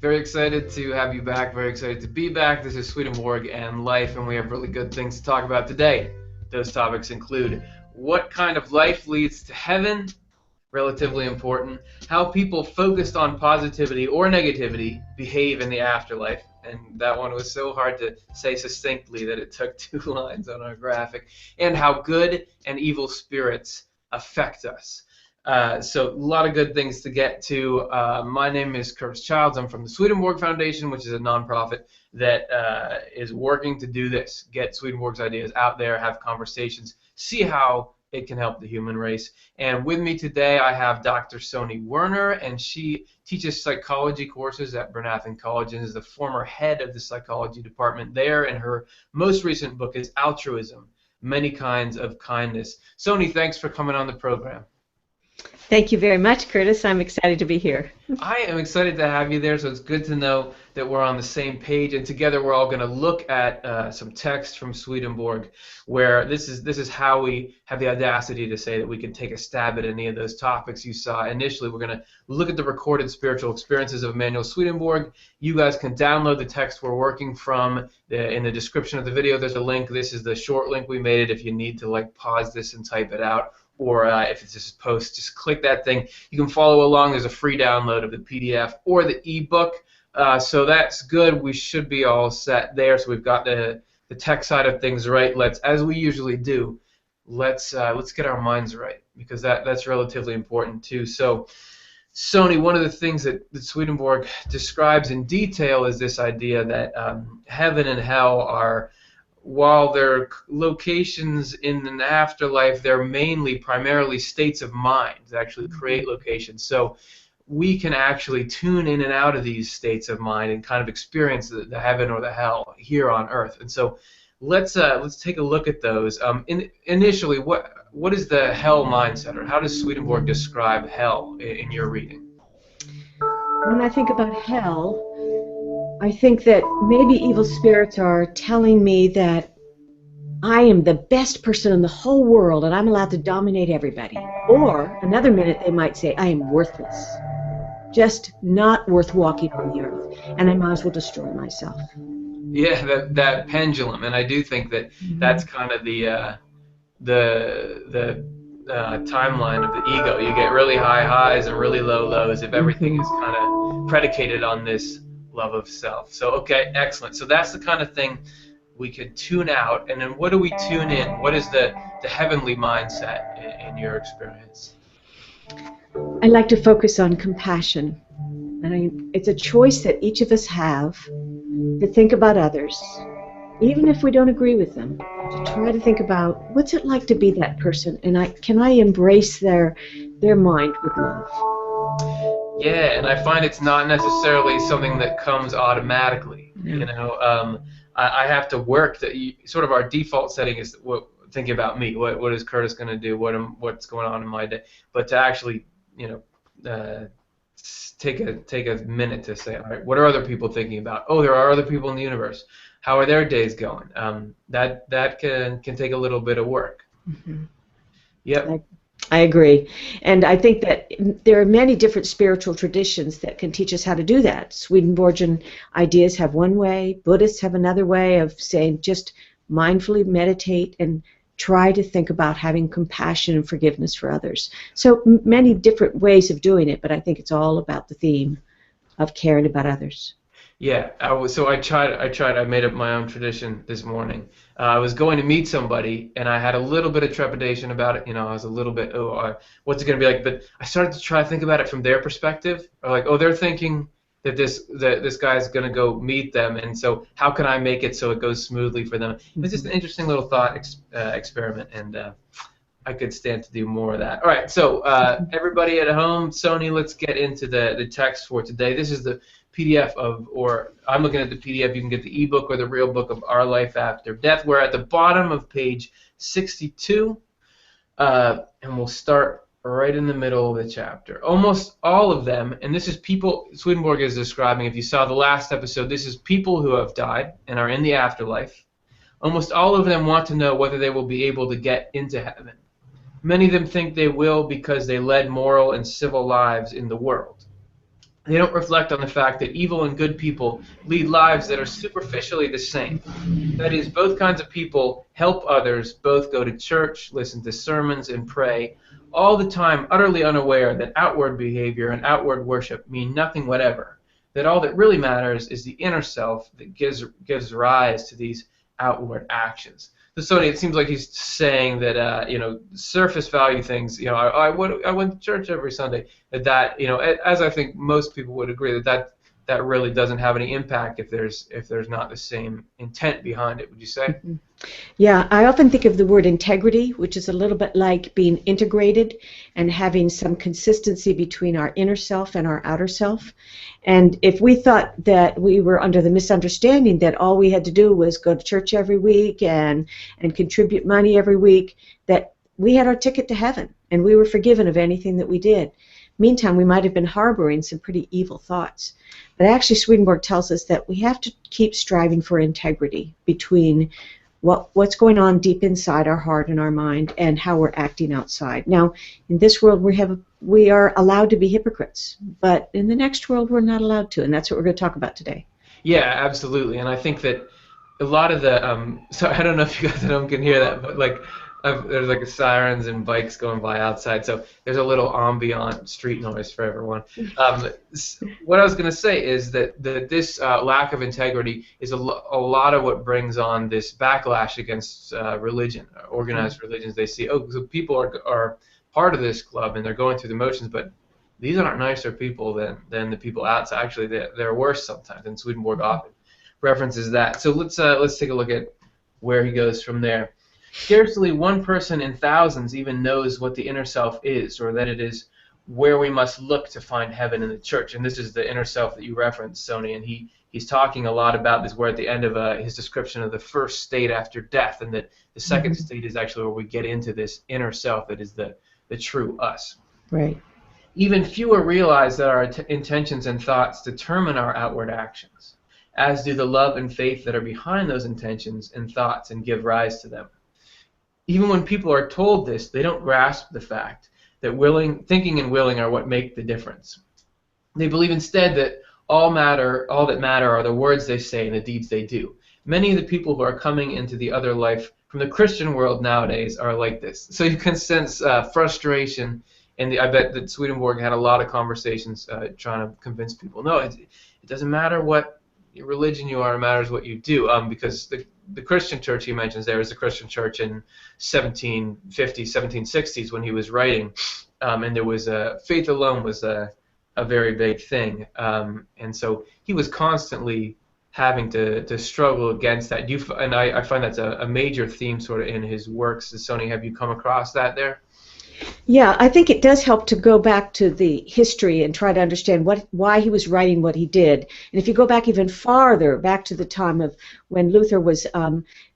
Very excited to have you back. Very excited to be back. This is Swedenborg and life, and we have really good things to talk about today. Those topics include what kind of life leads to heaven, relatively important, how people focused on positivity or negativity behave in the afterlife, and that one was so hard to say succinctly that it took 2 lines on our graphic, and how good and evil spirits affect us. So a lot of good things to get to. My name is Curtis Childs. I'm from the Swedenborg Foundation, which is a nonprofit that is working to do this, get Swedenborg's ideas out there, have conversations, see how it can help the human race. And with me today, I have Dr. Soni Werner, and she teaches psychology courses at Bernathen College and is the former head of the psychology department there. And her most recent book is Altruism, Many Kinds of Kindness. Soni, thanks for coming on the program. Thank you very much, Curtis. I'm excited to be here. I am excited to have you there, so it's good to know that we're on the same page, and together we're all going to look at some text from Swedenborg, where this is how we have the audacity to say that we can take a stab at any of those topics you saw. Initially, we're going to look at the recorded spiritual experiences of Emanuel Swedenborg. You guys can download the text we're working from. In the description of the video, there's a link. This is the short link we made it if you need to pause this and type it out. Or if it's just a post, just click that thing. You can follow along. There's a free download of the PDF or the ebook. So that's good. We should be all set there. So we've got the tech side of things right. As we usually do, let's get our minds right, because that's relatively important too. So, Soni, one of the things that Swedenborg describes in detail is this idea that heaven and hell are, while they're locations in an afterlife, they're primarily states of mind that actually create locations. So we can actually tune in and out of these states of mind and kind of experience the heaven or the hell here on Earth. And so let's take a look at those. Initially, what is the hell mindset, or how does Swedenborg describe hell in your reading? When I think about hell, I think that maybe evil spirits are telling me that I am the best person in the whole world and I'm allowed to dominate everybody. Or another minute they might say I am worthless, just not worth walking on the earth, and I might as well destroy myself. Yeah, that pendulum, and I do think that that's kind of the timeline of the ego. You get really high highs and really low lows if everything is kind of predicated on this love of self. So, okay, excellent. So that's the kind of thing we could tune out. And then what do we tune in? What is the heavenly mindset in your experience? I like to focus on compassion. And it's a choice that each of us have to think about others, even if we don't agree with them, to try to think about what's it like to be that person, and can I embrace their mind with love. Yeah, and I find it's not necessarily something that comes automatically. You know, I have to work. Sort of our default setting is thinking about me. What is Curtis going to do? What's going on in my day? But to actually, take a minute to say, all right, what are other people thinking about? Oh, there are other people in the universe. How are their days going? That can take a little bit of work. Mm-hmm. Yep. I agree. And I think that there are many different spiritual traditions that can teach us how to do that. Swedenborgian ideas have one way, Buddhists have another way of saying just mindfully meditate and try to think about having compassion and forgiveness for others. So many different ways of doing it, but I think it's all about the theme of caring about others. Yeah, I made up my own tradition this morning. I was going to meet somebody, and I had a little bit of trepidation about it. I was a little bit, what's it going to be like? But I started to try to think about it from their perspective. Or they're thinking that this guy's going to go meet them, and so how can I make it so it goes smoothly for them? It was just an interesting little thought experiment, and I could stand to do more of that. All right, so everybody at home, Soni, let's get into the text for today. This is the PDF or I'm looking at the PDF. You can get the ebook or the real book of Our Life After Death. We're at the bottom of page 62, and we'll start right in the middle of the chapter. Almost all of them, and this is people Swedenborg is describing. If you saw the last episode, this is people who have died and are in the afterlife. Almost all of them want to know whether they will be able to get into heaven. Many of them think they will because they led moral and civil lives in the world. They don't reflect on the fact that evil and good people lead lives that are superficially the same. That is, both kinds of people help others, both go to church, listen to sermons, and pray, all the time utterly unaware that outward behavior and outward worship mean nothing whatever, that all that really matters is the inner self that gives rise to these outward actions. So, Sony, it seems like he's saying that, surface value things, I went to church every Sunday, as I think most people would agree, that really doesn't have any impact if there's not the same intent behind it, would you say? Mm-hmm. Yeah, I often think of the word integrity, which is a little bit like being integrated and having some consistency between our inner self and our outer self. And if we thought that we were under the misunderstanding that all we had to do was go to church every week and contribute money every week, that we had our ticket to heaven and we were forgiven of anything that we did. Meantime, we might have been harboring some pretty evil thoughts. But actually, Swedenborg tells us that we have to keep striving for integrity between what's going on deep inside our heart and our mind and how we're acting outside. Now, in this world, we are allowed to be hypocrites, but in the next world, we're not allowed to, and that's what we're going to talk about today. Yeah, absolutely. And I think that a lot of the so I don't know if you guys at home can hear that, but there's like sirens and bikes going by outside, so there's a little ambient street noise for everyone. What I was going to say is that this lack of integrity is a lot of what brings on this backlash against religion, organized religions. They see, so people are part of this club and they're going through the motions, but these aren't nicer people than the people outside. Actually, they're worse sometimes, and Swedenborg often references that. So let's take a look at where he goes from there. Scarcely one person in thousands even knows what the inner self is, or that it is where we must look to find heaven in the church. And this is the inner self that you referenced, Sony, and he's talking a lot about this. We're at the end of his description of the first state after death, and that the second state is actually where we get into this inner self that is the true us. Right. Even fewer realize that our intentions and thoughts determine our outward actions, as do the love and faith that are behind those intentions and thoughts and give rise to them. Even when people are told this, they don't grasp the fact that thinking and willing are what make the difference. They believe instead that all that matter are the words they say and the deeds they do. Many of the people who are coming into the other life from the Christian world nowadays are like this. So you can sense frustration, and I bet that Swedenborg had a lot of conversations trying to convince people, no, it doesn't matter what religion you are, it matters what you do, because the Christian church he mentions there is the Christian church in 1750s, 1760s when he was writing, and there was faith alone was a very big thing, and so he was constantly having to struggle against that. And I find that's a major theme sort of in his works. Sony, have you come across that there? Yeah, I think it does help to go back to the history and try to understand why he was writing what he did. And if you go back even farther, back to the time of when Luther was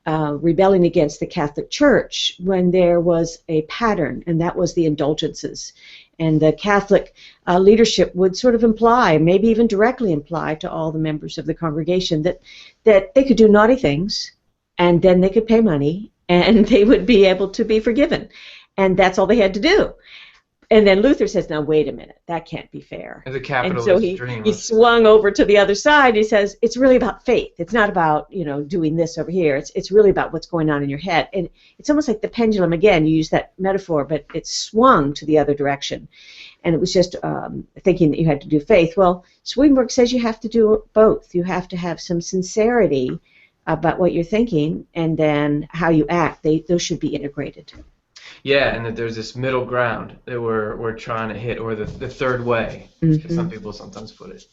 rebelling against the Catholic Church, when there was a pattern, and that was the indulgences. And the Catholic leadership would sort of imply, maybe even directly imply to all the members of the congregation that they could do naughty things, and then they could pay money, and they would be able to be forgiven. And that's all they had to do. And then Luther says, now wait a minute, that can't be fair. The capitalist dream. And so he swung over to the other side. He says, it's really about faith. It's not about, doing this over here. It's really about what's going on in your head. And it's almost like the pendulum, again, you use that metaphor, but it swung to the other direction. And it was just thinking that you had to do faith. Well, Swedenborg says you have to do both. You have to have some sincerity about what you're thinking, and then how you act. Those should be integrated. Yeah, and that there's this middle ground that we're trying to hit, or the third way, as some people sometimes put it.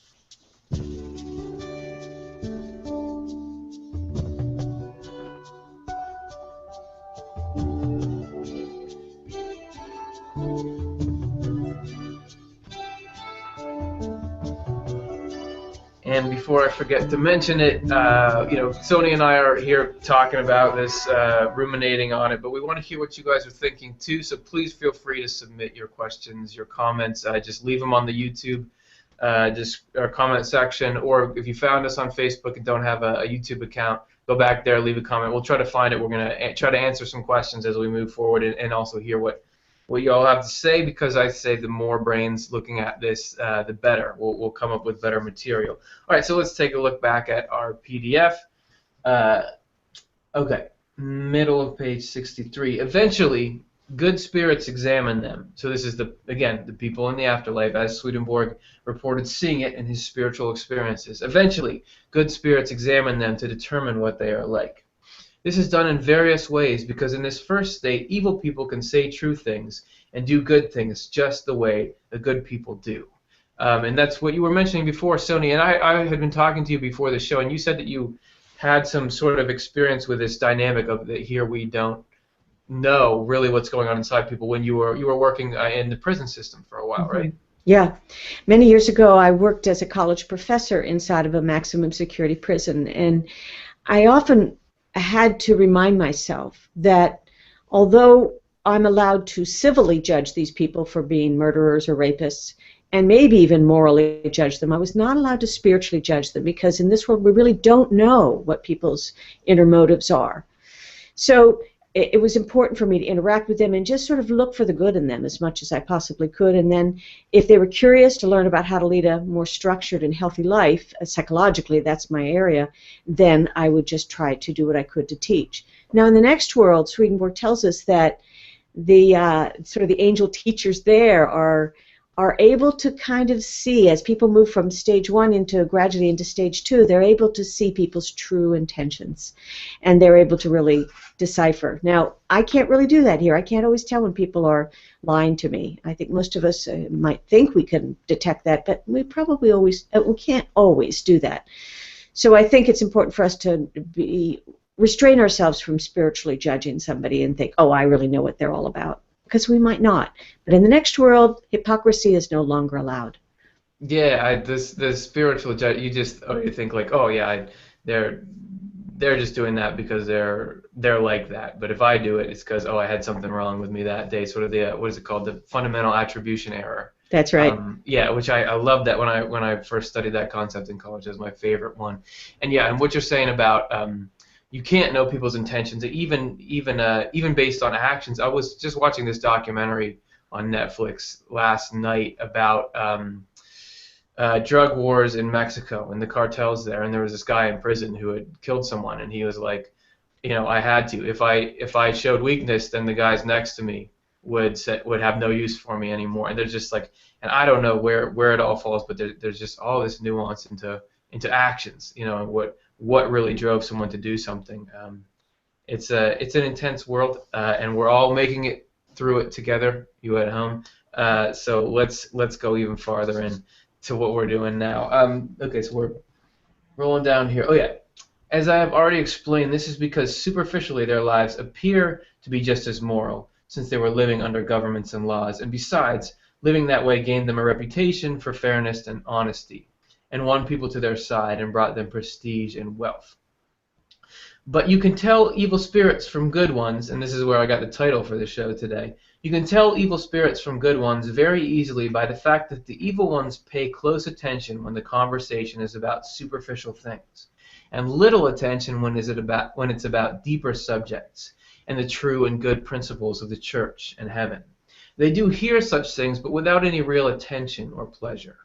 And before I forget to mention it, Sony and I are here talking about this, ruminating on it, but we want to hear what you guys are thinking too, so please feel free to submit your questions, your comments. Just leave them on the YouTube comment section, or if you found us on Facebook and don't have a YouTube account, go back there, leave a comment. We'll try to find it. We're going to try to answer some questions as we move forward, and also hear what what you all have to say, because I say the more brains looking at this, the better. We'll come up with better material. All right, so let's take a look back at our PDF. Okay, middle of page 63. Eventually, good spirits examine them. So this is, the people in the afterlife, as Swedenborg reported seeing it in his spiritual experiences. Eventually, good spirits examine them to determine what they are like. This is done in various ways, because in this first state, evil people can say true things and do good things just the way the good people do. And that's what you were mentioning before, Soni, and I had been talking to you before the show, and you said that you had some sort of experience with this dynamic of that here we don't know really what's going on inside people when you were working in the prison system for a while, right? Yeah. Many years ago, I worked as a college professor inside of a maximum security prison, and I often had to remind myself that although I'm allowed to civilly judge these people for being murderers or rapists, and maybe even morally judge them, I was not allowed to spiritually judge them, because in this world we really don't know what people's inner motives are. So it was important for me to interact with them and just sort of look for the good in them as much as I possibly could. And then if they were curious to learn about how to lead a more structured and healthy life, psychologically, that's my area, then I would just try to do what I could to teach. Now in the next world, Swedenborg tells us that the sort of the angel teachers there are able to kind of see, as people move from stage 1 gradually into stage 2, they're able to see people's true intentions, and they're able to really decipher. Now, I can't really do that here. I can't always tell when people are lying to me. I think most of us might think we can detect that, but we can't always do that. So I think it's important for us to restrain ourselves from spiritually judging somebody and think, oh, I really know what they're all about. Because we might not. But in the next world, hypocrisy is no longer allowed. Yeah, the spiritual judge, you think like, oh yeah, they're just doing that because they're like that. But if I do it, it's because, oh, I had something wrong with me that day. Sort of the what is it called, the fundamental attribution error. That's right. Yeah, which I love that when I first studied that concept in college. It was my favorite one. And yeah, and what you're saying about you can't know people's intentions, even based on actions. I was just watching this documentary on Netflix last night about drug wars in Mexico and the cartels there, and there was this guy in prison who had killed someone, and he was like, I had to. If I showed weakness, then the guys next to me would have no use for me anymore. And there's just like, and I don't know where it all falls, but there's just all this nuance into actions, and what really drove someone to do something. It's an intense world, and we're all making it through it together, you at home. So let's go even farther into what we're doing now. Okay, so we're rolling down here. Oh yeah, as I have already explained, this is because superficially their lives appear to be just as moral, since they were living under governments and laws, and besides, living that way gained them a reputation for fairness and honesty, and won people to their side and brought them prestige and wealth. But you can tell evil spirits from good ones, and this is where I got the title for the show today. You can tell evil spirits from good ones very easily by the fact that the evil ones pay close attention when the conversation is about superficial things, and little attention when it's about deeper subjects and the true and good principles of the church and heaven. They do hear such things, but without any real attention or pleasure.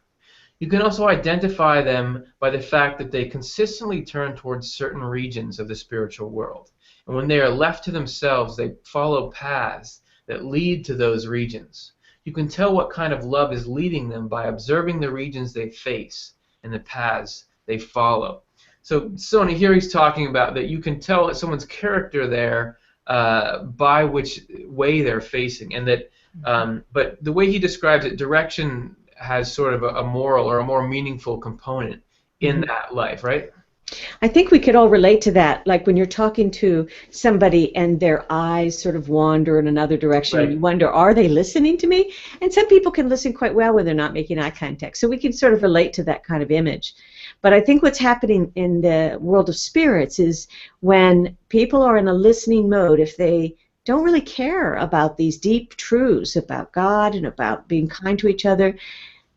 You can also identify them by the fact that they consistently turn towards certain regions of the spiritual world. And when they are left to themselves, they follow paths that lead to those regions. You can tell what kind of love is leading them by observing the regions they face and the paths they follow. So, Soni, here he's talking about that you can tell someone's character there by which way they're facing. And that, but the way he describes it, direction has sort of a moral or a more meaningful component in that life, right? I think we could all relate to that. Like when you're talking to somebody and their eyes sort of wander in another direction, right, and you wonder, are they listening to me? And some people can listen quite well when they're not making eye contact. So we can sort of relate to that kind of image. But I think what's happening in the world of spirits is when people are in a listening mode, if they don't really care about these deep truths about God and about being kind to each other,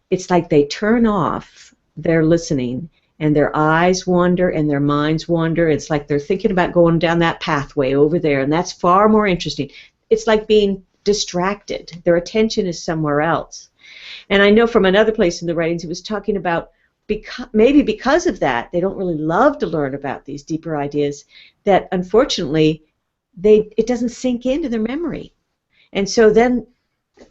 it's like they turn off their listening and their eyes wander and their minds wander. It's like they're thinking about going down that pathway over there, and that's far more interesting. It's like being distracted. Their attention is somewhere else. And I know from another place in the writings it was talking about maybe because of that, they don't really love to learn about these deeper ideas, that unfortunately it doesn't sink into their memory. And so then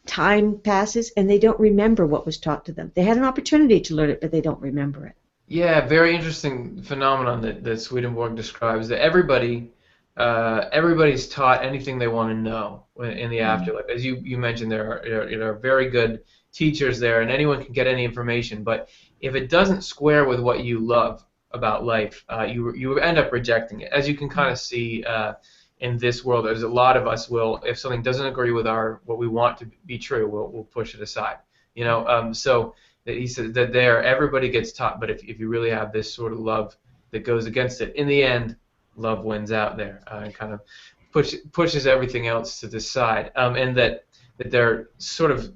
time passes and they don't remember what was taught to them. They had an opportunity to learn it, but they don't remember it. Yeah, very interesting phenomenon that Swedenborg describes, that everybody's taught anything they want to know in the afterlife. As you mentioned, there are very good teachers there, and anyone can get any information. But if it doesn't square with what you love about life, you end up rejecting it. As you can kind of see in this world, there's a lot of us will, if something doesn't agree with what we want to be true, we'll push it aside. So that he said that everybody gets taught, but if you really have this sort of love that goes against it, in the end, love wins out there and kind of pushes everything else to the side. And that their sort of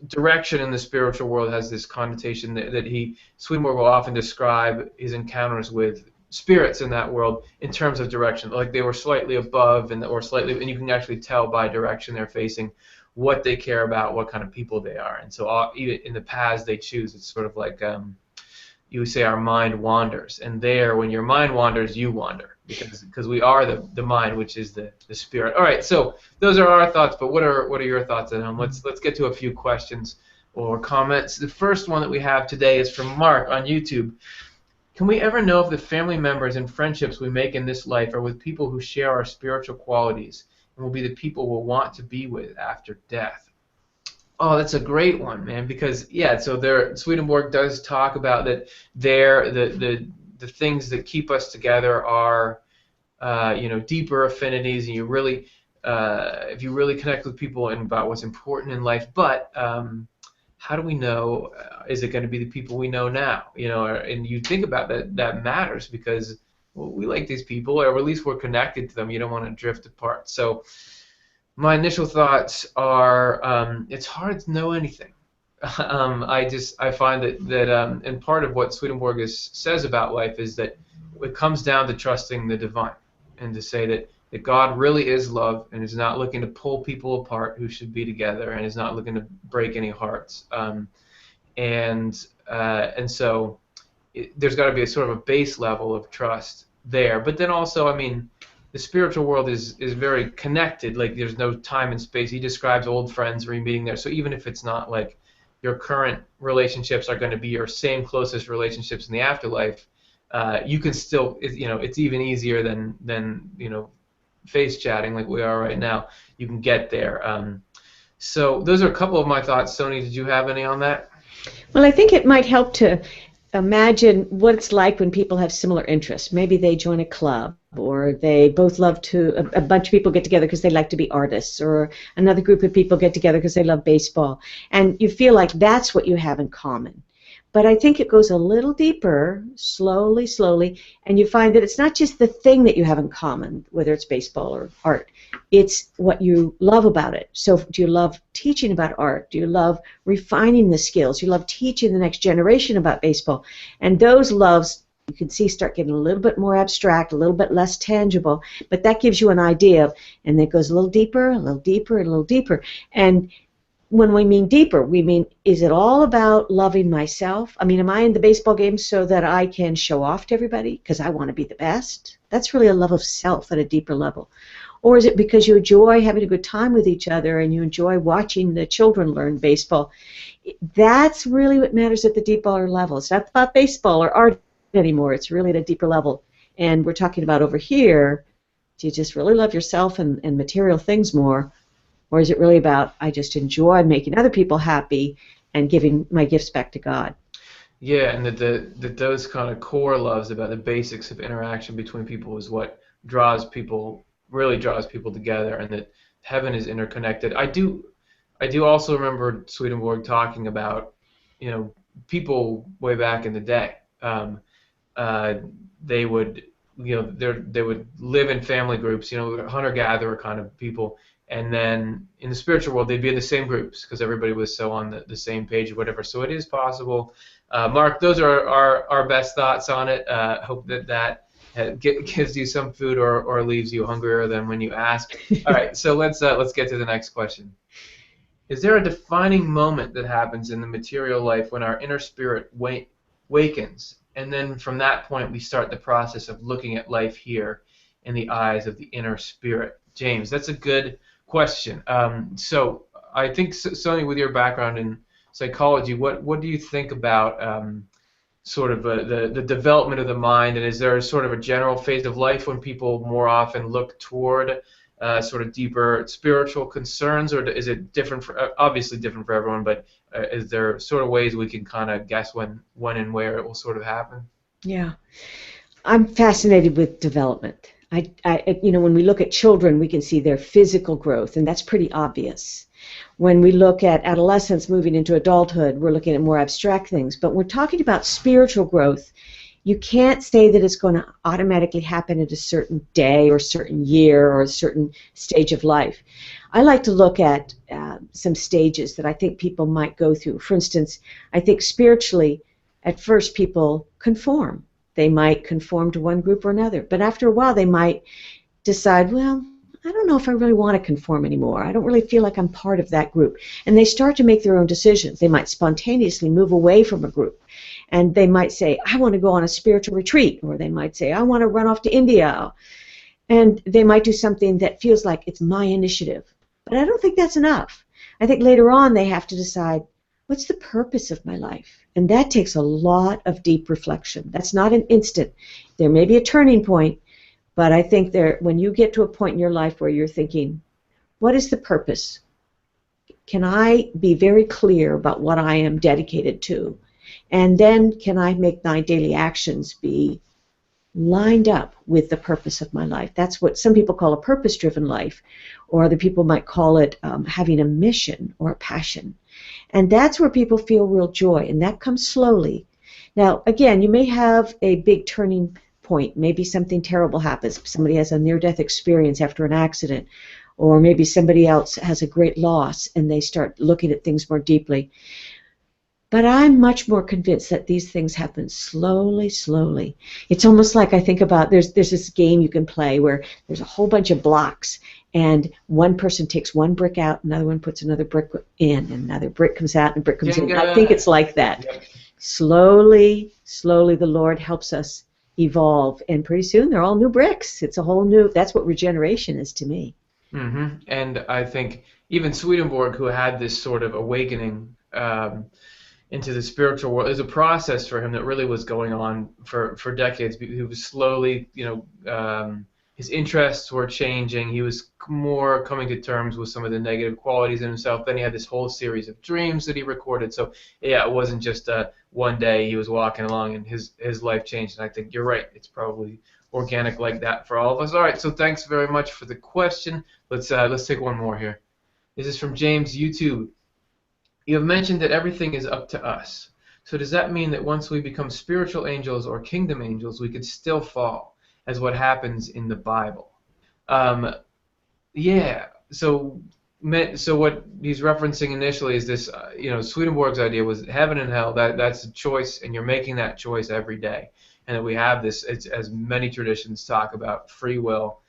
direction in the spiritual world has this connotation that Swedenborg will often describe his encounters with spirits in that world in terms of direction, like they were slightly above and you can actually tell by direction they're facing what they care about, what kind of people they are. And so even in the paths they choose, it's sort of like you would say our mind wanders. And there, when your mind wanders, you wander, because we are the mind, which is the spirit. All right, so those are our thoughts, but what are your thoughts at home? Let's get to a few questions or comments. The first one that we have today is from Mark on YouTube. Can we ever know if the family members and friendships we make in this life are with people who share our spiritual qualities and will be the people we'll want to be with after death? Oh, that's a great one, man, because, so Swedenborg does talk about that the things that keep us together are, deeper affinities, and if you really connect with people and about what's important in life, but how do we know, is it going to be the people we know now? And you think about that matters because we like these people, or at least we're connected to them. You don't want to drift apart. So my initial thoughts are it's hard to know anything. I find that and part of what Swedenborg says about life is that it comes down to trusting the divine and to say that God really is love and is not looking to pull people apart who should be together and is not looking to break any hearts. And so there's got to be a sort of a base level of trust there. But then also, the spiritual world is very connected. Like there's no time and space. He describes old friends re-meeting there. So even if it's not like your current relationships are going to be your same closest relationships in the afterlife, you can still, it's even easier than face chatting like we are right now. You can get there. So those are a couple of my thoughts. Soni, did you have any on that? Well, I think it might help to imagine what it's like when people have similar interests. Maybe they join a club, or they both love to, a bunch of people get together because they like to be artists, or another group of people get together because they love baseball. And you feel like that's what you have in common. But I think it goes a little deeper, slowly, and you find that it's not just the thing that you have in common, whether it's baseball or art. It's what you love about it. So do you love teaching about art? Do you love refining the skills? Do you love teaching the next generation about baseball? And those loves, you can see, start getting a little bit more abstract, a little bit less tangible, but that gives you an idea, and it goes a little deeper, a little deeper, a little deeper. And when we mean deeper, we mean, is it all about loving myself? Am I in the baseball game so that I can show off to everybody because I want to be the best? That's really a love of self at a deeper level. Or is it because you enjoy having a good time with each other and you enjoy watching the children learn baseball? That's really what matters at the deeper level. It's not about baseball or art anymore. It's really at a deeper level. And we're talking about over here, do you just really love yourself and material things more? Or is it really about, I just enjoy making other people happy and giving my gifts back to God? Yeah, and that those kind of core loves about the basics of interaction between people is what really draws people together, and that heaven is interconnected. I do also remember Swedenborg talking about, people way back in the day. They would, they would live in family groups, hunter-gatherer kind of people. And then in the spiritual world, they'd be in the same groups because everybody was so on the same page or whatever. So it is possible. Mark, those are our best thoughts on it. Hope that gives you some food or leaves you hungrier than when you ask. All right, so let's get to the next question. Is there a defining moment that happens in the material life when our inner spirit wakens, and then from that point we start the process of looking at life here in the eyes of the inner spirit? James, that's a good question. So I think, Soni, with your background in psychology, what do you think about sort of the development of the mind, and is there sort of a general phase of life when people more often look toward sort of deeper spiritual concerns, or is it different obviously different for everyone, but is there sort of ways we can kind of guess when and where it will sort of happen? Yeah, I'm fascinated with development. When we look at children, we can see their physical growth, and that's pretty obvious. When we look at adolescents moving into adulthood, we're looking at more abstract things. But we're talking about spiritual growth. You can't say that it's going to automatically happen at a certain day or a certain year or a certain stage of life. I like to look at some stages that I think people might go through. For instance, I think spiritually, at first people conform. They might conform to one group or another. But after a while, they might decide, well, I don't know if I really want to conform anymore. I don't really feel like I'm part of that group. And they start to make their own decisions. They might spontaneously move away from a group. And they might say, I want to go on a spiritual retreat. Or they might say, I want to run off to India. And they might do something that feels like it's my initiative. But I don't think that's enough. I think later on they have to decide, what's the purpose of my life? And that takes a lot of deep reflection. That's not an instant. There may be a turning point, but I think when you get to a point in your life where you're thinking, what is the purpose? Can I be very clear about what I am dedicated to? And then can I make my daily actions be lined up with the purpose of my life? That's what some people call a purpose-driven life, or other people might call it having a mission or a passion. And that's where people feel real joy, and that comes slowly. Now, again, you may have a big turning point. Maybe something terrible happens. Somebody has a near-death experience after an accident, or maybe somebody else has a great loss, and they start looking at things more deeply. But I'm much more convinced that these things happen slowly, slowly. It's almost like I think about, there's this game you can play where there's a whole bunch of blocks, and one person takes one brick out, another one puts another brick in, and another brick comes out, and a brick comes in. I think it's like that. Yep. Slowly, slowly the Lord helps us evolve, and pretty soon they're all new bricks. It's a whole new, that's what regeneration is to me. Mm-hmm. And I think even Swedenborg, who had this sort of awakening into the spiritual world, is a process for him that really was going on for decades. He was slowly, his interests were changing. He was more coming to terms with some of the negative qualities in himself. Then he had this whole series of dreams that he recorded. So yeah, it wasn't just one day he was walking along and his life changed. And I think you're right. It's probably organic like that for all of us. All right. So thanks very much for the question. Let's take one more here. This is from James YouTube. You have mentioned that everything is up to us. So does that mean that once we become spiritual angels or kingdom angels, we could still fall, as what happens in the Bible? Yeah. So what he's referencing initially is this, Swedenborg's idea was heaven and hell. That's a choice, and you're making that choice every day. And that we have this, as many traditions talk about, free will.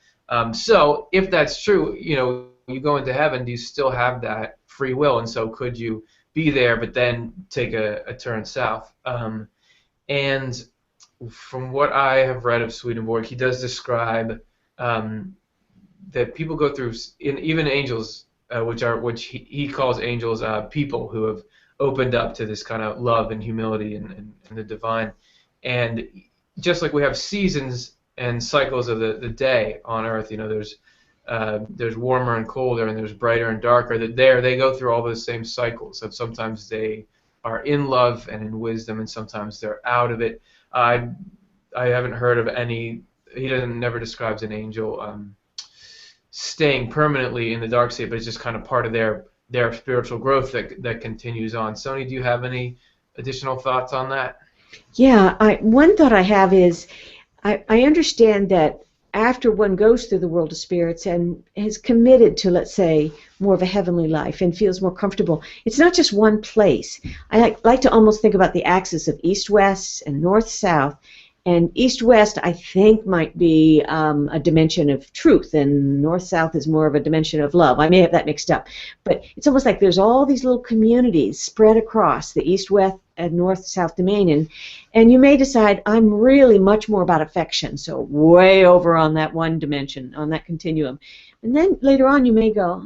So if that's true, you go into heaven, do you still have that free will? And so could you be there but then take a turn south? And from what I have read of Swedenborg, he does describe that people go through, even angels, which he calls angels, people who have opened up to this kind of love and humility and the divine. And just like we have seasons and cycles of the day on earth, there's warmer and colder, and there's brighter and darker. That they go through all those same cycles. So sometimes they are in love and in wisdom, and sometimes they're out of it. I haven't heard of any. He never describes an angel staying permanently in the dark state, but it's just kind of part of their spiritual growth that continues on. Soni, do you have any additional thoughts on that? Yeah, one thought I have is I understand that after one goes through the world of spirits and is committed to, let's say, more of a heavenly life and feels more comfortable, it's not just one place. I like to almost think about the axis of east-west and north-south, And east-west, I think, might be a dimension of truth, and north-south is more of a dimension of love. I may have that mixed up. But it's almost like there's all these little communities spread across the east-west and north-south domain. And you may decide, I'm really much more about affection, so way over on that one dimension, on that continuum. And then later on, you may go,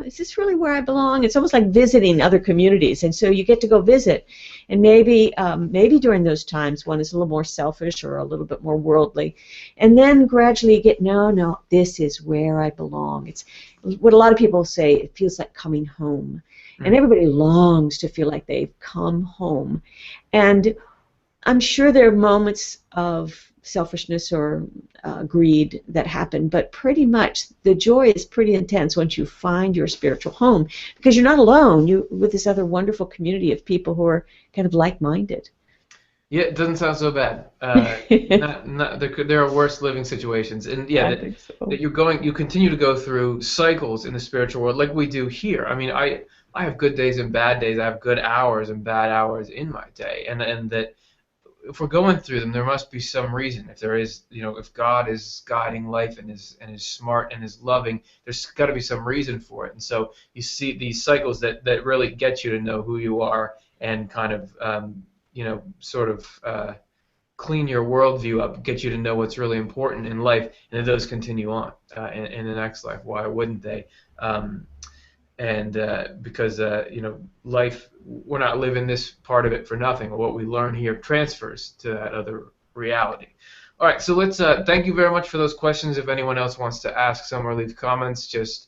is this really where I belong? It's almost like visiting other communities, and so you get to go visit, and maybe during those times one is a little more selfish or a little bit more worldly, and then gradually you get, no, this is where I belong. It's what a lot of people say, it feels like coming home, and everybody longs to feel like they've come home, and I'm sure there are moments of selfishness or greed that happen, but pretty much the joy is pretty intense once you find your spiritual home, because you're not alone. You're with this other wonderful community of people who are kind of like-minded. Yeah, it doesn't sound so bad. There are worse living situations, and I think so. that you continue to go through cycles in the spiritual world, like we do here. I mean, I have good days and bad days. I have good hours and bad hours in my day, and that if we're going through them, there must be some reason. If there is, if God is guiding life and is smart and is loving, there's got to be some reason for it. And so you see these cycles that really get you to know who you are and kind of, sort of clean your worldview up, get you to know what's really important in life, and then those continue on in the next life. Why wouldn't they? Because life, we're not living this part of it for nothing. What we learn here transfers to that other reality. All right, so let's thank you very much for those questions. If anyone else wants to ask some or leave comments, just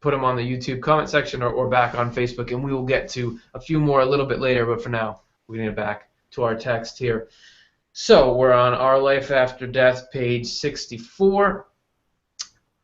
put them on the YouTube comment section or back on Facebook, and we will get to a few more a little bit later. But for now, we need to back to our text here. So we're on Our Life After Death, page 64.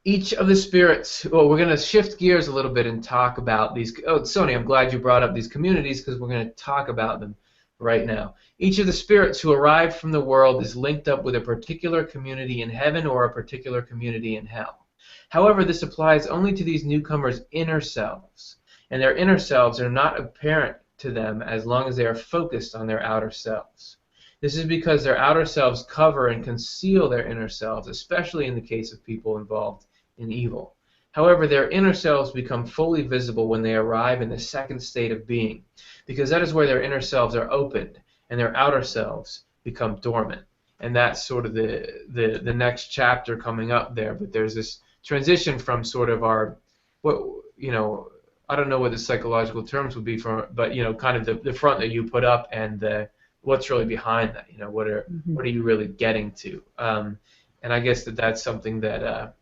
Each of the spirits, we're going to shift gears a little bit and talk about these. Oh, Soni, I'm glad you brought up these communities, because we're going to talk about them right now. Each of the spirits who arrived from the world is linked up with a particular community in heaven or a particular community in hell. However, this applies only to these newcomers' inner selves, and their inner selves are not apparent to them as long as they are focused on their outer selves. This is because their outer selves cover and conceal their inner selves, especially in the case of people involved in evil. However, their inner selves become fully visible when they arrive in the second state of being, because that is where their inner selves are opened and their outer selves become dormant. And that's sort of the next chapter coming up there. But there's this transition from sort of our, I don't know what the psychological terms would be for, but kind of the front that you put up and what's really behind that. What are you really getting to? And I guess that's something that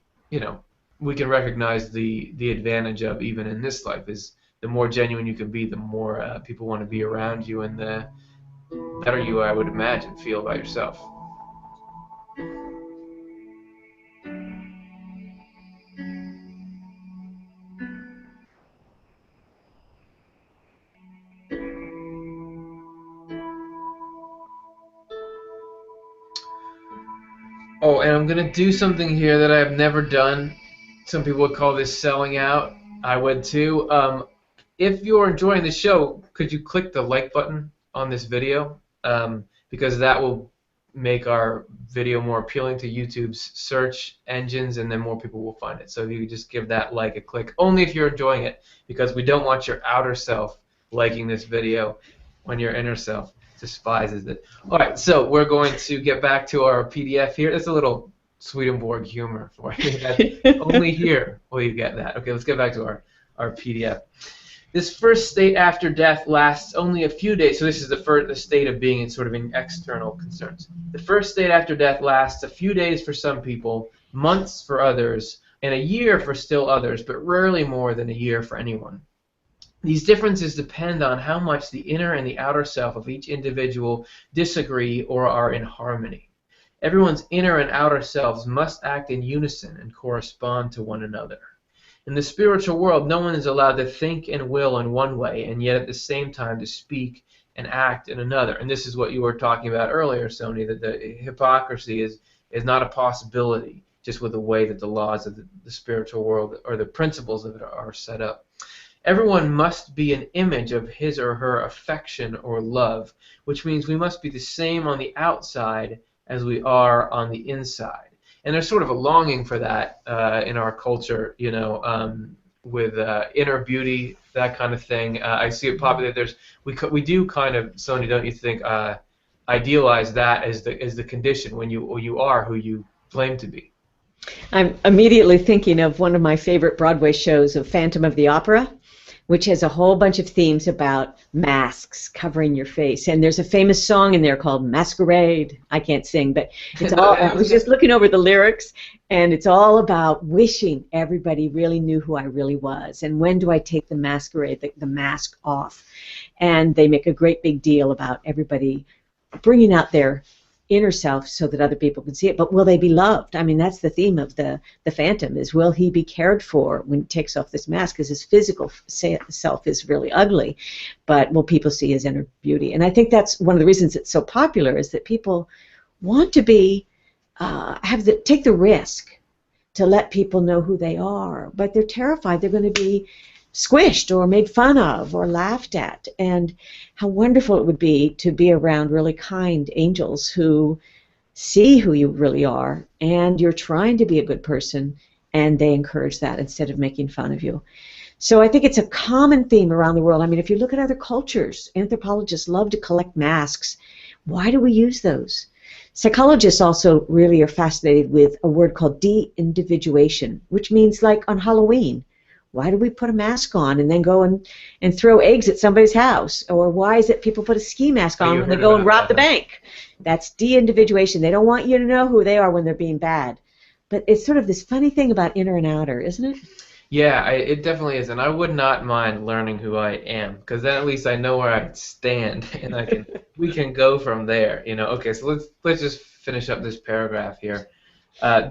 we can recognize the advantage of even in this life. Is the more genuine you can be, the more people want to be around you, and the better you, I would imagine, feel about yourself. Oh, and I'm going to do something here that I have never done. Some people would call this selling out. I would too. If you're enjoying the show, could you click the like button on this video? Because that will make our video more appealing to YouTube's search engines, and then more people will find it. So if you could just give that like a click, only if you're enjoying it, because we don't want your outer self liking this video when your inner self despises it. All right, so we're going to get back to our PDF here. That's a little Swedenborg humor for you. Only here will you get that. Okay, let's get back to our PDF. This first state after death lasts only a few days. So this is the state of being in sort of in external concerns. The first state after death lasts a few days for some people, months for others, and a year for still others, but rarely more than a year for anyone. These differences depend on how much the inner and the outer self of each individual disagree or are in harmony. Everyone's inner and outer selves must act in unison and correspond to one another. In the spiritual world, no one is allowed to think and will in one way, and yet at the same time to speak and act in another. And this is what you were talking about earlier, Soni, that the hypocrisy is not a possibility just with the way that the laws of the spiritual world or the principles of it are set up. Everyone must be an image of his or her affection or love, which means we must be the same on the outside as we are on the inside. And there's sort of a longing for that in our culture, with inner beauty, that kind of thing. I see it popular. We do kind of, Sony, don't you think, idealize that as the condition when you are who you claim to be. I'm immediately thinking of one of my favorite Broadway shows of Phantom of the Opera, which has a whole bunch of themes about masks covering your face. And there's a famous song in there called Masquerade. I can't sing, but it's all, I was just looking over the lyrics, and it's all about wishing everybody really knew who I really was. And when do I take the masquerade, the mask off? And they make a great big deal about everybody bringing out their inner self so that other people can see it. But will they be loved? I mean, that's the theme of the Phantom, is will he be cared for when he takes off this mask, because his physical self is really ugly, but will people see his inner beauty? And I think that's one of the reasons it's so popular, is that people want to be take the risk to let people know who they are, but they're terrified they're going to be squished or made fun of or laughed at. And how wonderful it would be to be around really kind angels who see who you really are, and you're trying to be a good person, and they encourage that instead of making fun of you. So I think it's a common theme around the world. I mean, if you look at other cultures, anthropologists love to collect masks. Why do we use those? Psychologists also really are fascinated with a word called de-individuation, which means, like on Halloween, why do we put a mask on and then go and throw eggs at somebody's house? Or why is it people put a ski mask on when they go and rob the bank? That's de-individuation. They don't want you to know who they are when they're being bad. But it's sort of this funny thing about inner and outer, isn't it? Yeah, it definitely is, and I would not mind learning who I am, because then at least I know where I stand, and we can go from there. Okay, so let's just finish up this paragraph here.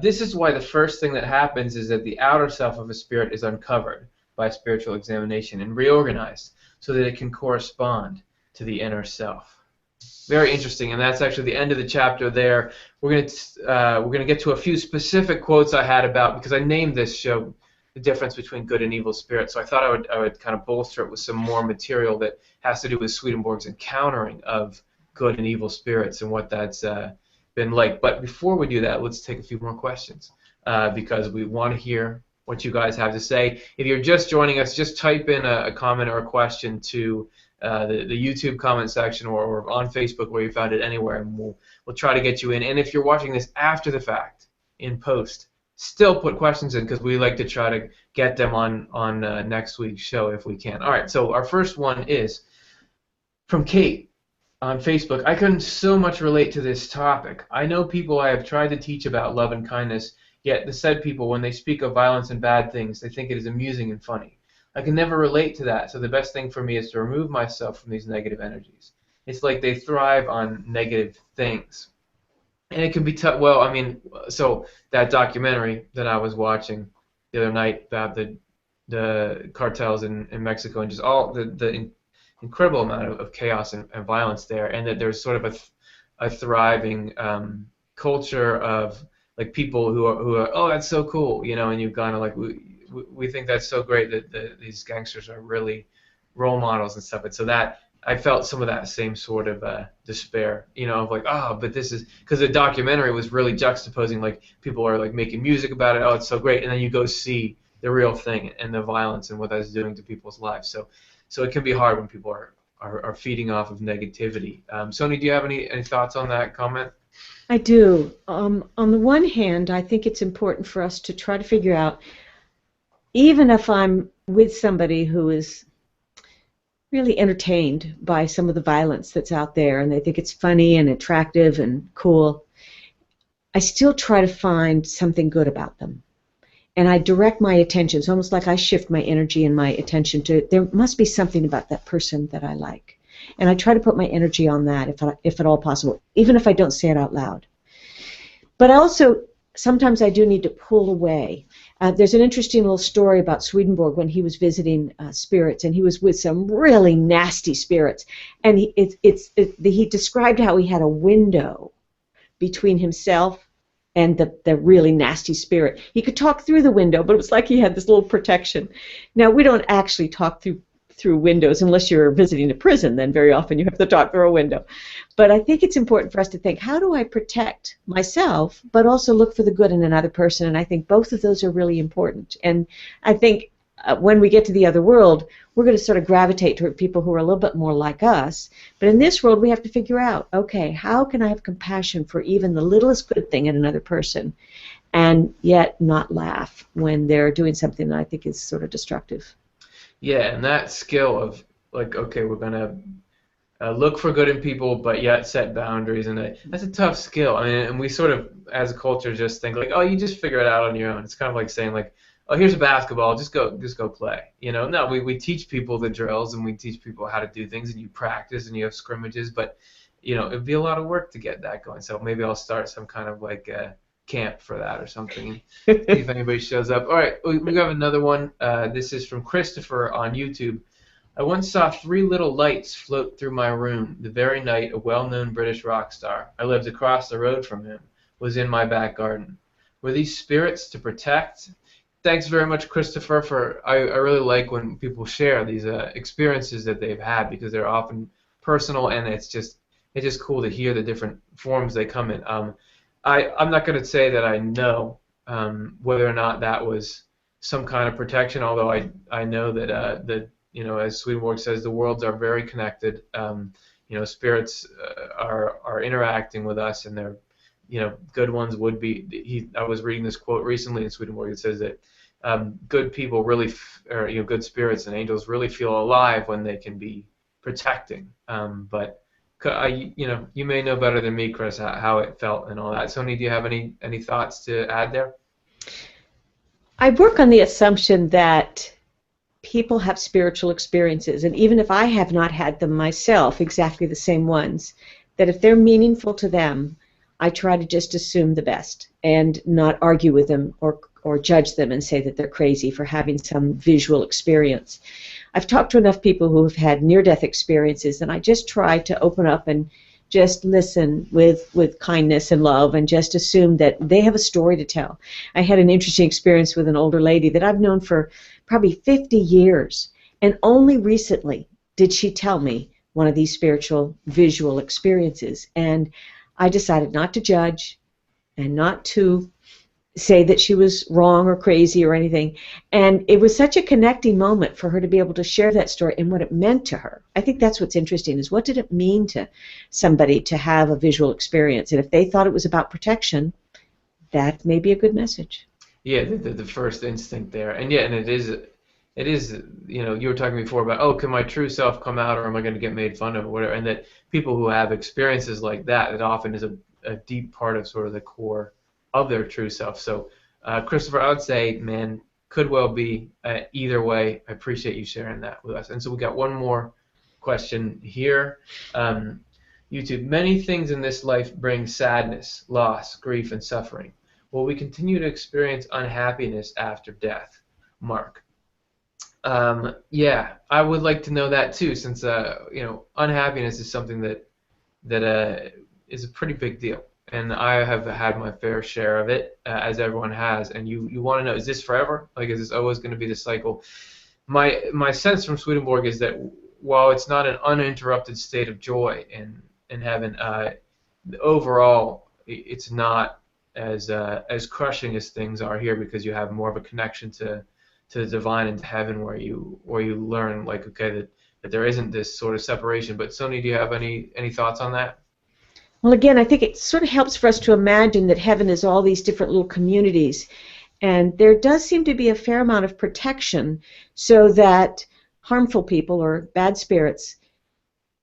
This is why the first thing that happens is that the outer self of a spirit is uncovered by spiritual examination and reorganized so that it can correspond to the inner self. Very interesting, and that's actually the end of the chapter there. We're gonna get to a few specific quotes I had about, because I named this show The Difference Between Good and Evil Spirits, so I thought I would kind of bolster it with some more material that has to do with Swedenborg's encountering of good and evil spirits and what that's been like. But before we do that, let's take a few more questions, because we want to hear what you guys have to say. If you're just joining us, just type in a comment or a question to the YouTube comment section or on Facebook, where you found it anywhere, and we'll try to get you in. And if you're watching this after the fact, in post, still put questions in, because we like to try to get them on next week's show if we can. All right, so our first one is from Kate on Facebook. I couldn't so much relate to this topic. I know people I have tried to teach about love and kindness, yet the said people, when they speak of violence and bad things, they think it is amusing and funny. I can never relate to that, so the best thing for me is to remove myself from these negative energies. It's like they thrive on negative things. And it can be tough. Well, I mean, so that documentary that I was watching the other night about the cartels in Mexico, and just all the incredible amount of chaos and violence there, and that there's sort of a thriving culture of like people who are oh, that's so cool, and you kind of like we think that's so great that these gangsters are really role models and stuff. And so that I felt some of that same sort of despair, of like, oh, but this is because the documentary was really juxtaposing, like people are like making music about it, oh, it's so great, and then you go see the real thing and the violence and what that's doing to people's lives. So it can be hard when people are feeding off of negativity. Soni, do you have any thoughts on that comment? I do. On the one hand, I think it's important for us to try to figure out, even if I'm with somebody who is really entertained by some of the violence that's out there, and they think it's funny and attractive and cool, I still try to find something good about them. And I direct my attention. It's almost like I shift my energy and my attention to, there must be something about that person that I like. And I try to put my energy on that if at all possible, even if I don't say it out loud. But also, sometimes I do need to pull away. There's an interesting little story about Swedenborg when he was visiting spirits, and he was with some really nasty spirits. And he described how he had a window between himself and the really nasty spirit. He could talk through the window, but it was like he had this little protection. Now, we don't actually talk through through windows, unless you're visiting a prison, then very often you have to talk through a window. But I think it's important for us to think, how do I protect myself, but also look for the good in another person? And I think both of those are really important. And I think when we get to the other world, we're going to sort of gravitate toward people who are a little bit more like us. But in this world, we have to figure out, okay, how can I have compassion for even the littlest good thing in another person, and yet not laugh when they're doing something that I think is sort of destructive? Yeah, and that skill of like, okay, we're gonna look for good in people, but yet set boundaries, and that's a tough skill. I mean, and we sort of, as a culture, just think like, oh, you just figure it out on your own. It's kind of like saying like, oh, here's a basketball, just go play. You know, no, we teach people the drills and we teach people how to do things, and you practice and you have scrimmages, but you know, it'd be a lot of work to get that going. So maybe I'll start some kind of like camp for that or something. See if anybody shows up. All right, we have another one. This is from Christopher on YouTube. I once saw three little lights float through my room the very night a well-known British rock star, I lived across the road from him, was in my back garden. Were these spirits to protect? Thanks very much, Christopher. I really like when people share these experiences that they've had, because they're often personal, and it's just cool to hear the different forms they come in. I'm not going to say that I know whether or not that was some kind of protection, although I know that you know, as Swedenborg says, the worlds are very connected. You know, spirits are interacting with us, and they're, you know, good ones would be. I was reading this quote recently in Swedenborg. It says that good people really, or you know, good spirits and angels really feel alive when they can be protecting. But you know, you may know better than me, Chris, how it felt and all that. Soni, do you have any thoughts to add there? I work on the assumption that people have spiritual experiences, and even if I have not had them myself, exactly the same ones, that if they're meaningful to them, I try to just assume the best and not argue with them or judge them and say that they're crazy for having some visual experience. I've talked to enough people who have had near-death experiences, and I just try to open up and just listen with kindness and love, and just assume that they have a story to tell. I had an interesting experience with an older lady that I've known for probably 50 years, and only recently did she tell me one of these spiritual visual experiences. And I decided not to judge and not to say that she was wrong or crazy or anything. And it was such a connecting moment for her to be able to share that story and what it meant to her. I think that's what's interesting, is what did it mean to somebody to have a visual experience? And if they thought it was about protection, that may be a good message. Yeah, the first instinct there, and yeah, and it is, you know, you were talking before about, oh, can my true self come out, or am I going to get made fun of, or whatever, and that people who have experiences like that, it often is a deep part of sort of the core of their true self. So, Christopher, I would say, man, could well be either way. I appreciate you sharing that with us. And so we got one more question here. YouTube, many things in this life bring sadness, loss, grief, and suffering. Will we continue to experience unhappiness after death? Mark. Yeah, I would like to know that too, since you know, unhappiness is something that is a pretty big deal, and I have had my fair share of it, as everyone has. And you want to know, is this forever? Like, is this always going to be the cycle? My sense from Swedenborg is that while it's not an uninterrupted state of joy in heaven, overall it's not as crushing as things are here, because you have more of a connection to the divine and to heaven, where you learn, like, okay, that there isn't this sort of separation. But Soni, do you have any thoughts on that? Well, again, I think it sort of helps for us to imagine that heaven is all these different little communities, and there does seem to be a fair amount of protection so that harmful people or bad spirits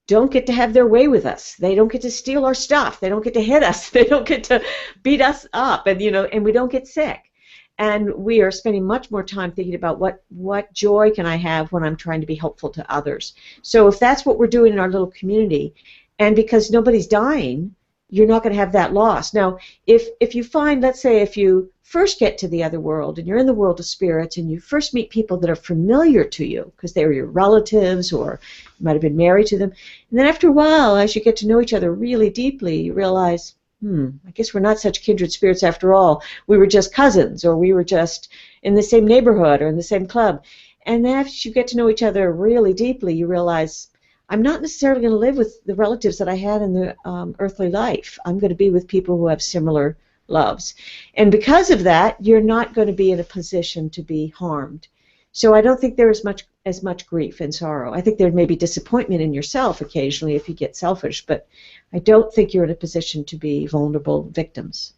don't get to have their way with us. They don't get to steal our stuff. They don't get to hit us. They don't get to beat us up, and and we don't get sick. And we are spending much more time thinking about what joy can I have when I'm trying to be helpful to others. So if that's what we're doing in our little community, and because nobody's dying, you're not going to have that loss. Now, if you find, let's say, if you first get to the other world and you're in the world of spirits and you first meet people that are familiar to you because they were your relatives or you might have been married to them, and then after a while, as you get to know each other really deeply, you realize, I guess we're not such kindred spirits after all. We were just cousins, or we were just in the same neighborhood or in the same club. And then as you get to know each other really deeply, you realize I'm not necessarily going to live with the relatives that I had in the earthly life. I'm going to be with people who have similar loves. And because of that, you're not going to be in a position to be harmed. So I don't think there is as much grief and sorrow. I think there may be disappointment in yourself occasionally if you get selfish, but I don't think you're in a position to be vulnerable victims.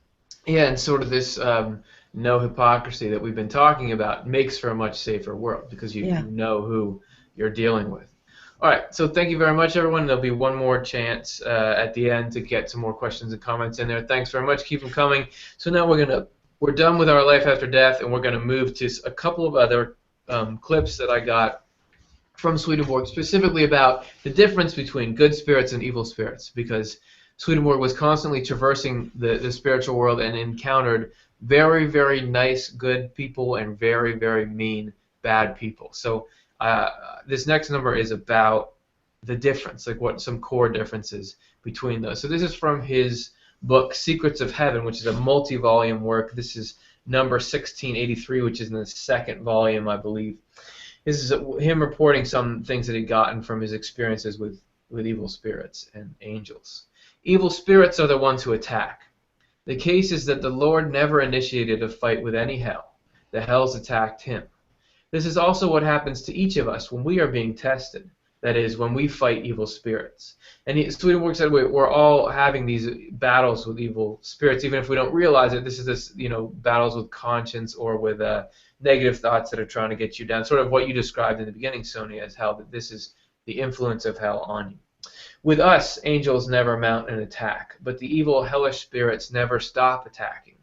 Yeah, and sort of this no hypocrisy that we've been talking about makes for a much safer world because you Yeah. know who you're dealing with. All right, so thank you very much, everyone. There'll be one more chance at the end to get some more questions and comments in there. Thanks very much. Keep them coming. So now we're done with our life after death, and we're gonna move to a couple of other clips that I got from Swedenborg, specifically about the difference between good spirits and evil spirits, because Swedenborg was constantly traversing the spiritual world and encountered very, very nice, good people and very, very mean, bad people. So this next number is about the difference, like what some core differences between those. So this is from his book Secrets of Heaven, which is a multi-volume work. This is number 1683, which is in the second volume, I believe. This is him reporting some things that he'd gotten from his experiences with evil spirits and angels. Evil spirits are the ones who attack. The case is that the Lord never initiated a fight with any hell. The hells attacked him. This is also what happens to each of us when we are being tested. That is, when we fight evil spirits. And Swedenborg said we're all having these battles with evil spirits, even if we don't realize it. This is battles with conscience or with negative thoughts that are trying to get you down. Sort of what you described in the beginning, Soni, as hell, that this is the influence of hell on you. With us, angels never mount an attack, but the evil hellish spirits never stop attacking.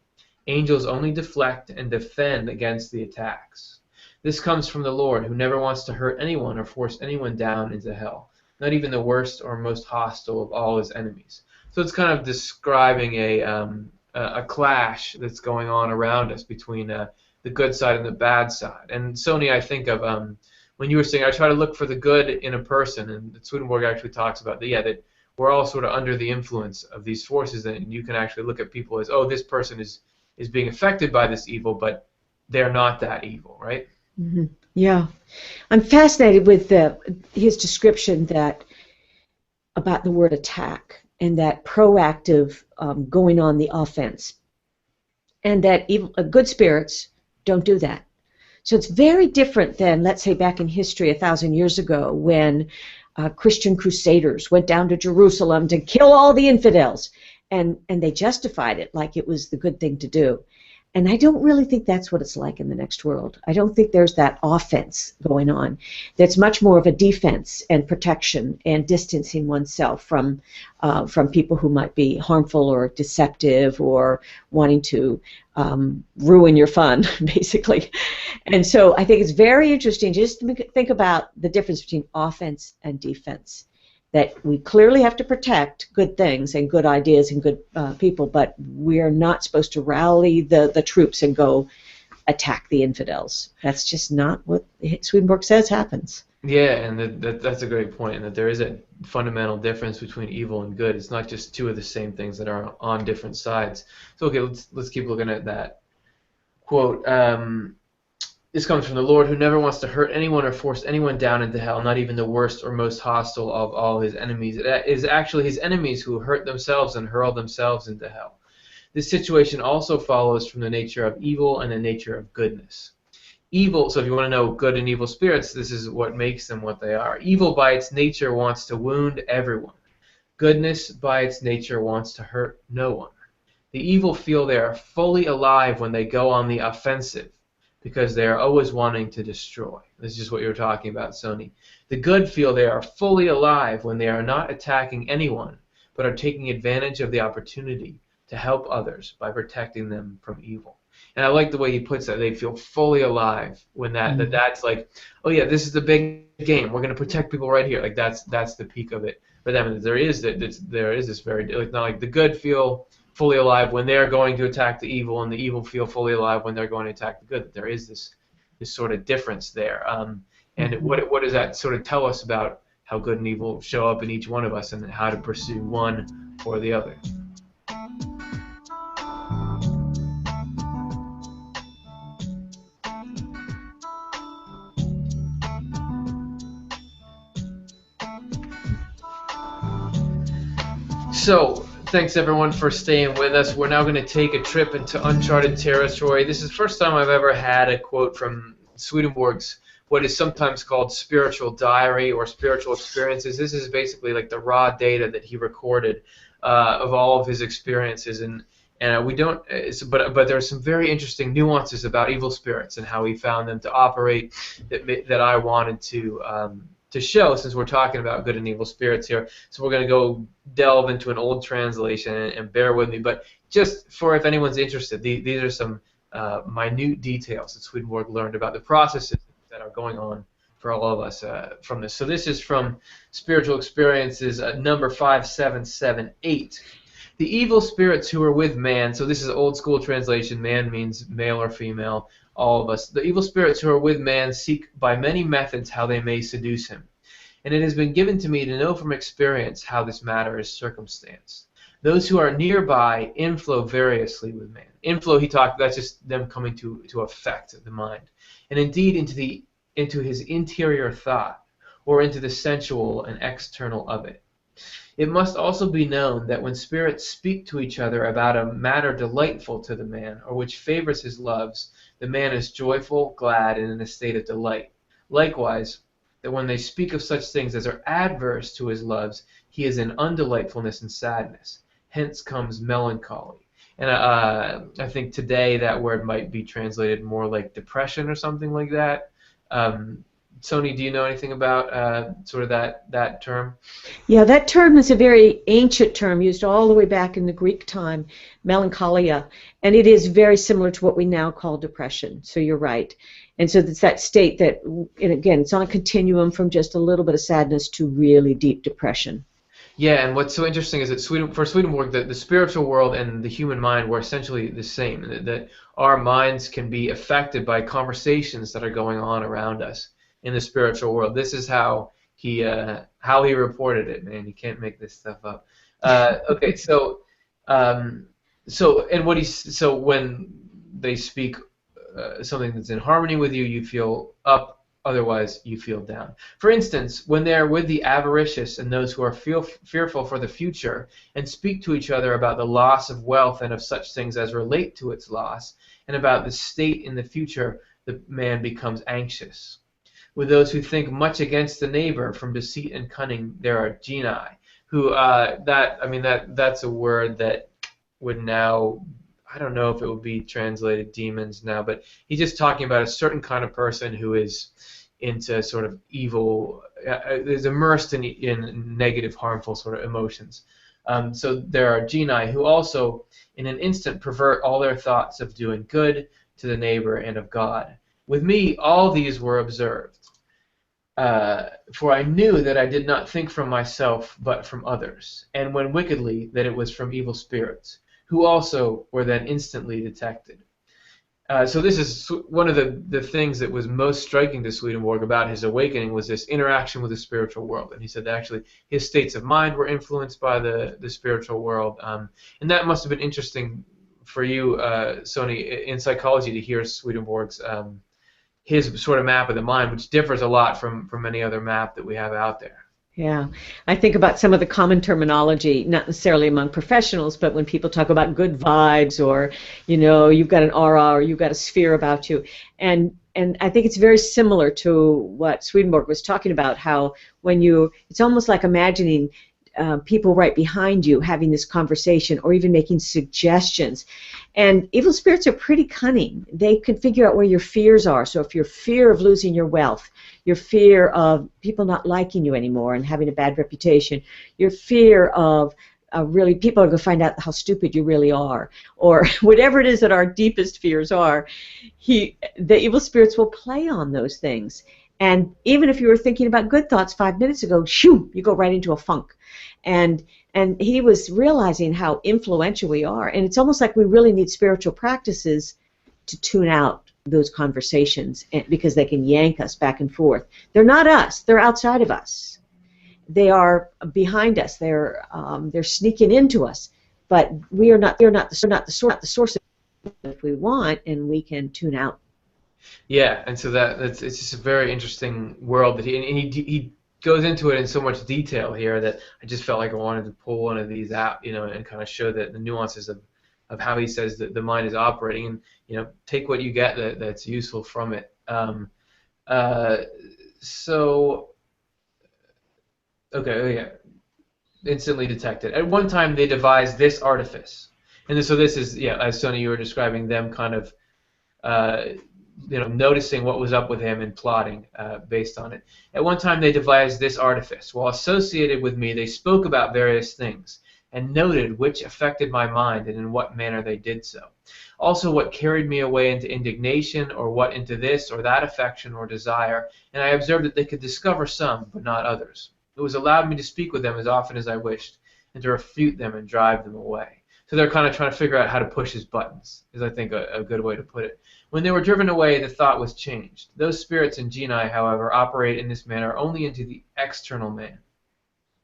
Angels only deflect and defend against the attacks. This comes from the Lord, who never wants to hurt anyone or force anyone down into hell, not even the worst or most hostile of all his enemies. So it's kind of describing a clash that's going on around us between the good side and the bad side. And Soni, I think of when you were saying, I try to look for the good in a person, and Swedenborg actually talks about that we're all sort of under the influence of these forces, and you can actually look at people as, oh, this person is being affected by this evil, but they're not that evil, right? Mm-hmm. Yeah. I'm fascinated with his description about the word attack and that proactive going on the offense, and that good spirits don't do that. So it's very different than, let's say, back in history 1,000 years ago when Christian crusaders went down to Jerusalem to kill all the infidels, and they justified it like it was the good thing to do. And I don't really think that's what it's like in the next world. I don't think there's that offense going on. That's much more of a defense and protection and distancing oneself from people who might be harmful or deceptive or wanting to ruin your fun, basically. And so I think it's very interesting just to think about the difference between offense and defense. That we clearly have to protect good things and good ideas and good people, but we're not supposed to rally the troops and go attack the infidels. That's just not what Swedenborg says happens. Yeah, and that's a great point, and that there is a fundamental difference between evil and good. It's not just two of the same things that are on different sides. So okay, let's keep looking at that quote. This comes from the Lord, who never wants to hurt anyone or force anyone down into hell, not even the worst or most hostile of all his enemies. It is actually his enemies who hurt themselves and hurl themselves into hell. This situation also follows from the nature of evil and the nature of goodness. Evil, so if you want to know good and evil spirits, this is what makes them what they are. Evil by its nature wants to wound everyone. Goodness by its nature wants to hurt no one. The evil feel they are fully alive when they go on the offensive, because they are always wanting to destroy. This is just what you were talking about, Soni. The good feel they are fully alive when they are not attacking anyone, but are taking advantage of the opportunity to help others by protecting them from evil. And I like the way he puts that. They feel fully alive when that's like, oh yeah, this is the big game. We're going to protect people right here. Like that's the peak of it. But then there is this very, like, not like the good feel fully alive when they're going to attack the evil, and the evil feel fully alive when they're going to attack the good. There is this sort of difference there. And what does that sort of tell us about how good and evil show up in each one of us, and how to pursue one or the other? So, thanks everyone for staying with us. We're now going to take a trip into uncharted territory. This is the first time I've ever had a quote from Swedenborg's, what is sometimes called spiritual diary or spiritual experiences. This is basically like the raw data that he recorded of all of his experiences, and we don't. But there are some very interesting nuances about evil spirits and how he found them to operate that I wanted to show, since we're talking about good and evil spirits here. So we're going to go delve into an old translation, and bear with me. But just for if anyone's interested, these are some minute details that Swedenborg learned about the processes that are going on for all of us from this. So this is from Spiritual Experiences, number 5778. The evil spirits who are with man, so this is old school translation, man means male or female, all of us. The evil spirits who are with man seek by many methods how they may seduce him. And it has been given to me to know from experience how this matter is circumstanced. Those who are nearby inflow variously with man. Inflow, that's just them coming to affect the mind. And indeed into his interior thought, or into the sensual and external of it. It must also be known that when spirits speak to each other about a matter delightful to the man, or which favors his loves, the man is joyful, glad, and in a state of delight. Likewise, that when they speak of such things as are adverse to his loves, he is in undelightfulness and sadness. Hence comes melancholy. And I think today that word might be translated more like depression or something like that. Soni, do you know anything about sort of that term? Yeah, that term is a very ancient term used all the way back in the Greek time, melancholia, and it is very similar to what we now call depression. So you're right. And so it's that state that, and again, it's on a continuum from just a little bit of sadness to really deep depression. Yeah, and what's so interesting is that for Swedenborg, the spiritual world and the human mind were essentially the same, that our minds can be affected by conversations that are going on around us in the spiritual world. This is how he reported it, man. You can't make this stuff up. Okay, so when they speak something that's in harmony with you, you feel up. Otherwise, you feel down. For instance, when they are with the avaricious and those who are fearful for the future, and speak to each other about the loss of wealth and of such things as relate to its loss, and about the state in the future, the man becomes anxious. With those who think much against the neighbor from deceit and cunning, there are genii, who that's a word that would now, I don't know if it would be translated demons now, but he's just talking about a certain kind of person who is into sort of evil, is immersed in negative, harmful sort of emotions. So there are genii who also, in an instant, pervert all their thoughts of doing good to the neighbor and of God. With me, all these were observed. For I knew that I did not think from myself, but from others, and when wickedly, that it was from evil spirits, who also were then instantly detected. So this is one of the things that was most striking to Swedenborg about his awakening, was this interaction with the spiritual world. And he said that actually his states of mind were influenced by the spiritual world. And that must have been interesting for you, Soni, in psychology, to hear Swedenborg's his sort of map of the mind, which differs a lot from any other map that we have out there. Yeah, I think about some of the common terminology, not necessarily among professionals, but when people talk about good vibes, or, you've got an aura, or you've got a sphere about you. And I think it's very similar to what Swedenborg was talking about, how it's almost like imagining people right behind you having this conversation, or even making suggestions. And evil spirits are pretty cunning. They can figure out where your fears are. So if your fear of losing your wealth, your fear of people not liking you anymore and having a bad reputation, your fear of really people are going to find out how stupid you really are, or whatever it is that our deepest fears are, the evil spirits will play on those things. And even if you were thinking about good thoughts 5 minutes ago, shoo, you go right into a funk. And he was realizing how influential we are. And it's almost like we really need spiritual practices to tune out those conversations, because they can yank us back and forth. They're not us. They're outside of us. They are behind us. They're sneaking into us. But we are not. They're not the source of what we want, and we can tune out. Yeah, and so it's just a very interesting world that he goes into it in so much detail here that I just felt like I wanted to pull one of these out, and kind of show the nuances of how he says that the mind is operating, and take what you get that's useful from it. Uh, so okay, oh yeah, instantly detected. At one time, they devised this artifice, and so this is, yeah, as Soni, you were describing them kind of uh, noticing what was up with him and plotting based on it. At one time they devised this artifice. While associated with me, they spoke about various things and noted which affected my mind and in what manner they did so. Also what carried me away into indignation, or what into this or that affection or desire, and I observed that they could discover some, but not others. It was allowed me to speak with them as often as I wished, and to refute them and drive them away. So they're kind of trying to figure out how to push his buttons, is I think a good way to put it. When they were driven away, the thought was changed. Those spirits and genii, however, operate in this manner only into the external man,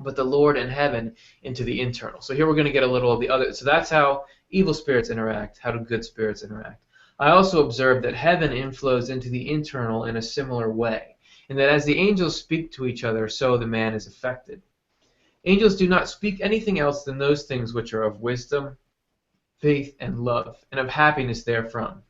but the Lord in heaven into the internal. So here we're going to get a little of the other. So that's how evil spirits interact. How do good spirits interact? I also observed that heaven inflows into the internal in a similar way, and that as the angels speak to each other, so the man is affected. Angels do not speak anything else than those things which are of wisdom, faith, and love, and of happiness therefrom.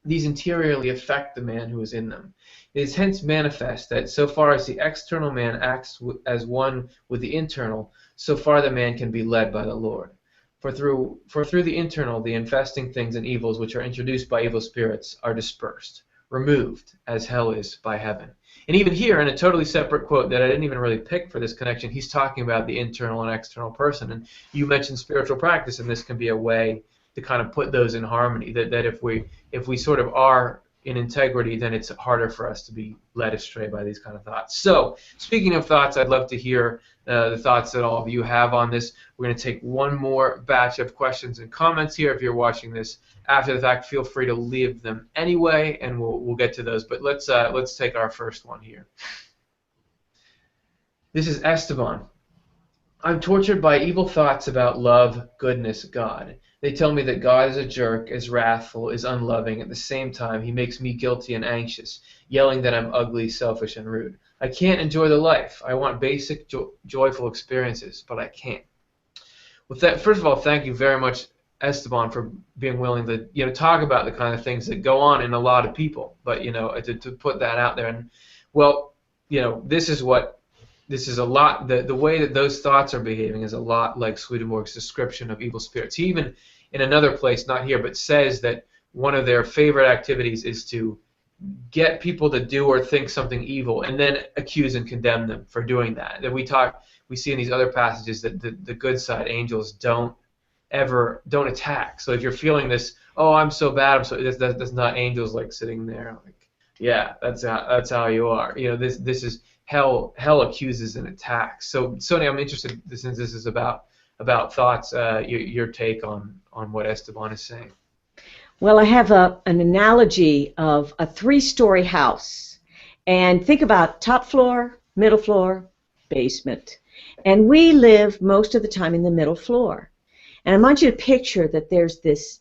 These interiorly affect the man who is in them. It is hence manifest that so far as the external man acts as one with the internal, so far the man can be led by the Lord. For through the internal, the infesting things and evils which are introduced by evil spirits are dispersed, removed, as hell is by heaven. And even here, in a totally separate quote that I didn't even really pick for this connection, he's talking about the internal and external person. And you mentioned spiritual practice, and this can be a way to kind of put those in harmony. That if we sort of are in integrity, then it's harder for us to be led astray by these kind of thoughts. So, speaking of thoughts, I'd love to hear the thoughts that all of you have on this. We're going to take one more batch of questions and comments here. If you're watching this after the fact, feel free to leave them anyway, and we'll get to those. But let's take our first one here. This is Esteban. I'm tortured by evil thoughts about love, goodness, God. They tell me that God is a jerk, is wrathful, is unloving. At the same time, he makes me guilty and anxious, yelling that I'm ugly, selfish, and rude. I can't enjoy the life. I want basic, joyful experiences, but I can't. With that, first of all, thank you very much, Esteban, for being willing to talk about the kind of things that go on in a lot of people. But to put that out there, and well, this is a lot. The way that those thoughts are behaving is a lot like Swedenborg's description of evil spirits. He even, in another place, not here, but says that one of their favorite activities is to get people to do or think something evil and then accuse and condemn them for doing that. That we see in these other passages that the good side angels don't attack. So if you're feeling this, oh, I'm so bad, that's not angels like sitting there like, yeah, that's how you are. This is hell accuses and attacks. So Soni, I'm interested, since this is about thoughts, your take on what Esteban is saying. Well, I have an analogy of a 3-story house. And think about top floor, middle floor, basement. And we live most of the time in the middle floor. And I want you to picture that there's this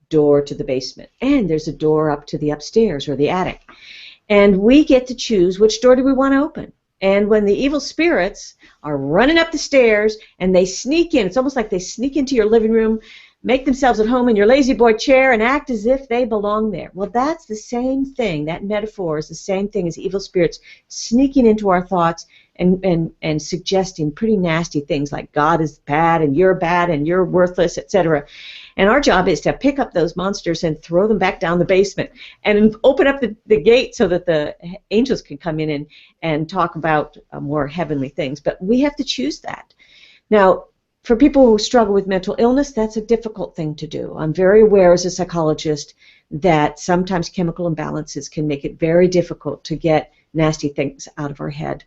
door to the basement, and there's a door up to the upstairs or the attic. And we get to choose which door do we want to open. And when the evil spirits are running up the stairs and they sneak in, it's almost like they sneak into your living room, make themselves at home in your lazy boy chair and act as if they belong there. Well, that's the same thing. That metaphor is the same thing as evil spirits sneaking into our thoughts and suggesting pretty nasty things like God is bad and you're worthless, etc. And our job is to pick up those monsters and throw them back down the basement and open up the gate so that the angels can come in and talk about more heavenly things. But we have to choose that. Now, for people who struggle with mental illness, that's a difficult thing to do. I'm very aware as a psychologist that sometimes chemical imbalances can make it very difficult to get nasty things out of our head.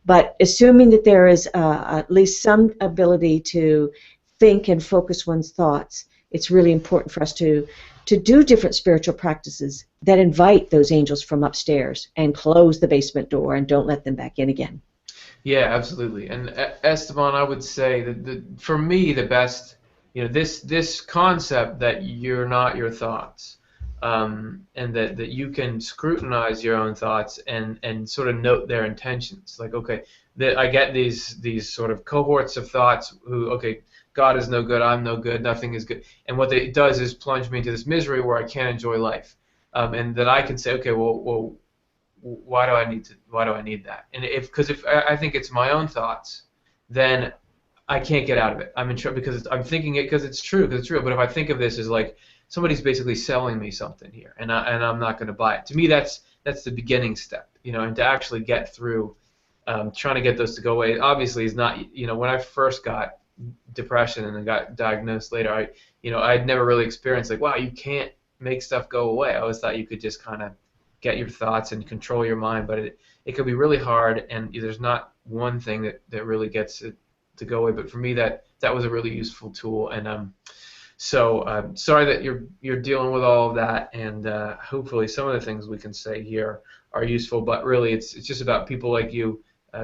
But assuming that there is at least some ability to think and focus one's thoughts, it's really important for us to do different spiritual practices that invite those angels from upstairs and close the basement door and don't let them back in again. Yeah, absolutely. And Esteban, I would say that for me the best, this concept that you're not your thoughts, and that you can scrutinize your own thoughts and sort of note their intentions. Like, okay, that I get these sort of cohorts of thoughts who, okay, God is no good, I'm no good, nothing is good, and what it does is plunge me into this misery where I can't enjoy life, and that I can say, okay, well, why do I need that? And because if I think it's my own thoughts, then I can't get out of it. I'm in trouble because I'm thinking it because it's true. But if I think of this as like somebody's basically selling me something here, and I'm not going to buy it. To me, that's the beginning step, and to actually get through, trying to get those to go away. Obviously, is not, when I first got depression and then got diagnosed later, I'd never really experienced like, wow, you can't make stuff go away. I always thought you could just kind of get your thoughts and control your mind, but it could be really hard, and there's not one thing that really gets it to go away. But for me, that was a really useful tool, and so sorry that you're dealing with all of that, and hopefully some of the things we can say here are useful. But really, it's just about people like you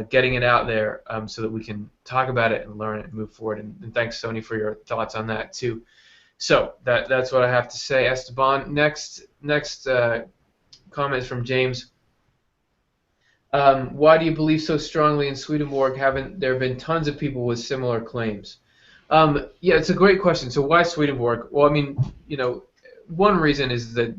getting it out there, so that we can talk about it and learn it and move forward. And thanks, Soni, for your thoughts on that too. So that's what I have to say. Esteban, next comment is from James. Why do you believe so strongly in Swedenborg? Haven't there been tons of people with similar claims? Yeah, it's a great question. So why Swedenborg? Well, I mean, one reason is the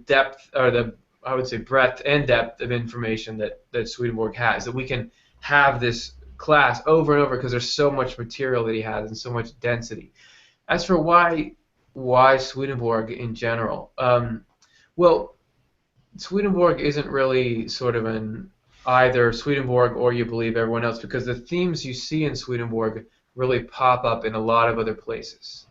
depth, or I would say breadth and depth of information that Swedenborg has, that we can have this class over and over because there's so much material that he has and so much density. As for why Swedenborg in general, well, Swedenborg isn't really sort of an either Swedenborg or you believe everyone else, because the themes you see in Swedenborg really pop up in a lot of other places.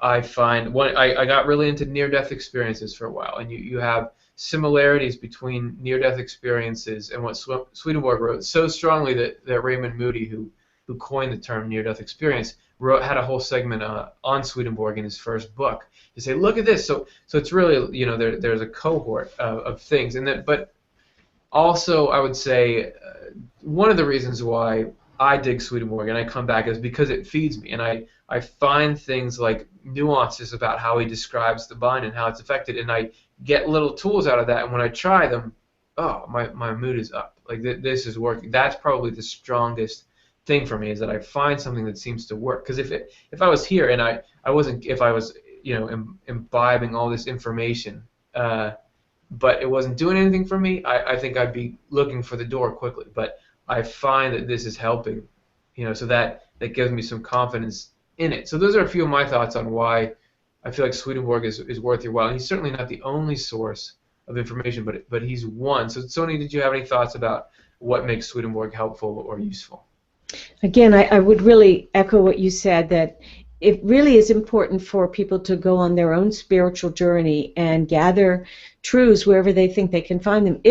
I find I got really into near-death experiences for a while, and you have similarities between near-death experiences and what Swedenborg wrote so strongly that Raymond Moody, who coined the term near-death experience, had a whole segment on Swedenborg in his first book to say, look at this. So it's really, there's a cohort of things, but also I would say one of the reasons why I dig Swedenborg and I come back is because it feeds me, and I find things like nuances about how he describes the mind and how it's affected, and I get little tools out of that, and when I try them, oh, my mood is up. Like this is working. That's probably the strongest thing for me, is that I find something that seems to work. Because if I was here and I wasn't, if I was imbibing all this information, but it wasn't doing anything for me, I think I'd be looking for the door quickly. But I find that this is helping, so that gives me some confidence in it. So those are a few of my thoughts on why I feel like Swedenborg is worth your while. And he's certainly not the only source of information, but he's one. So Soni, did you have any thoughts about what makes Swedenborg helpful or useful? Again, I would really echo what you said, that it really is important for people to go on their own spiritual journey and gather truths wherever they think they can find them.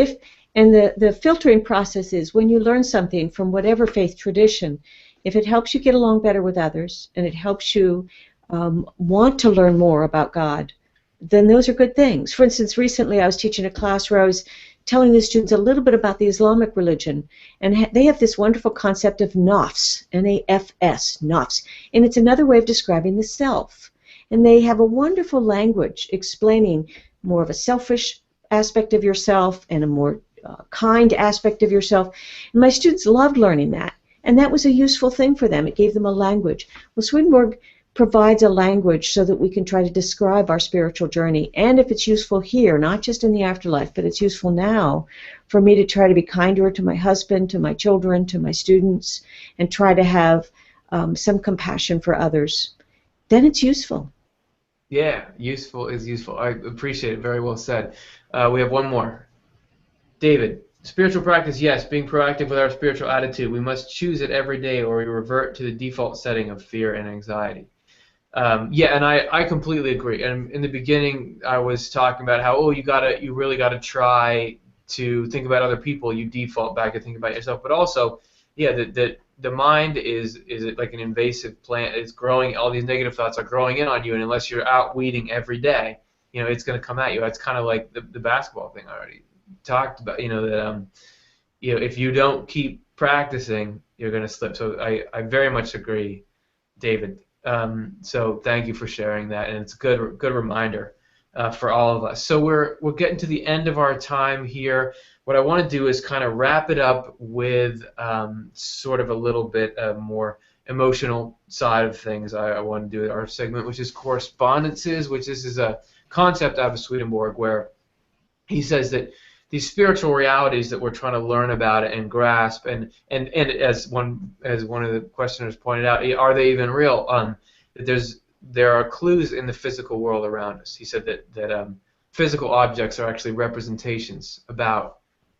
And the filtering process is when you learn something from whatever faith tradition, if it helps you get along better with others and it helps you want to learn more about God, then those are good things. For instance, recently I was teaching a class where I was telling the students a little bit about the Islamic religion, and they have this wonderful concept of nafs, N-A-F-S, nafs, and it's another way of describing the self. And they have a wonderful language explaining more of a selfish aspect of yourself and a more kind aspect of yourself. And my students loved learning that, and that was a useful thing for them. It gave them a language. Well, Swedenborg provides a language so that we can try to describe our spiritual journey, and if it's useful here, not just in the afterlife, but it's useful now for me to try to be kinder to my husband, to my children, to my students, and try to have some compassion for others, then it's useful. Yeah, useful is useful. I appreciate it. Very well said. We have one more. David, spiritual practice, yes, being proactive with our spiritual attitude. We must choose it every day or we revert to the default setting of fear and anxiety. Yeah, and I completely agree. And in the beginning, I was talking about how you really gotta try to think about other people. You default back to think about yourself. But also, yeah, the mind is like an invasive plant. It's growing. All these negative thoughts are growing in on you, and unless you're out weeding every day, it's gonna come at you. It's kind of like the basketball thing I already talked about. That if you don't keep practicing, you're gonna slip. So I very much agree, David. So thank you for sharing that, and it's a good reminder for all of us. So we're getting to the end of our time here. What I want to do is kind of wrap it up with sort of a little bit more emotional side of things. I want to do our segment, which is correspondences, which this is a concept out of Swedenborg, where he says that these spiritual realities that we're trying to learn about and grasp, and as one of the questioners pointed out, are they even real? That there are clues in the physical world around us. He said that physical objects are actually representations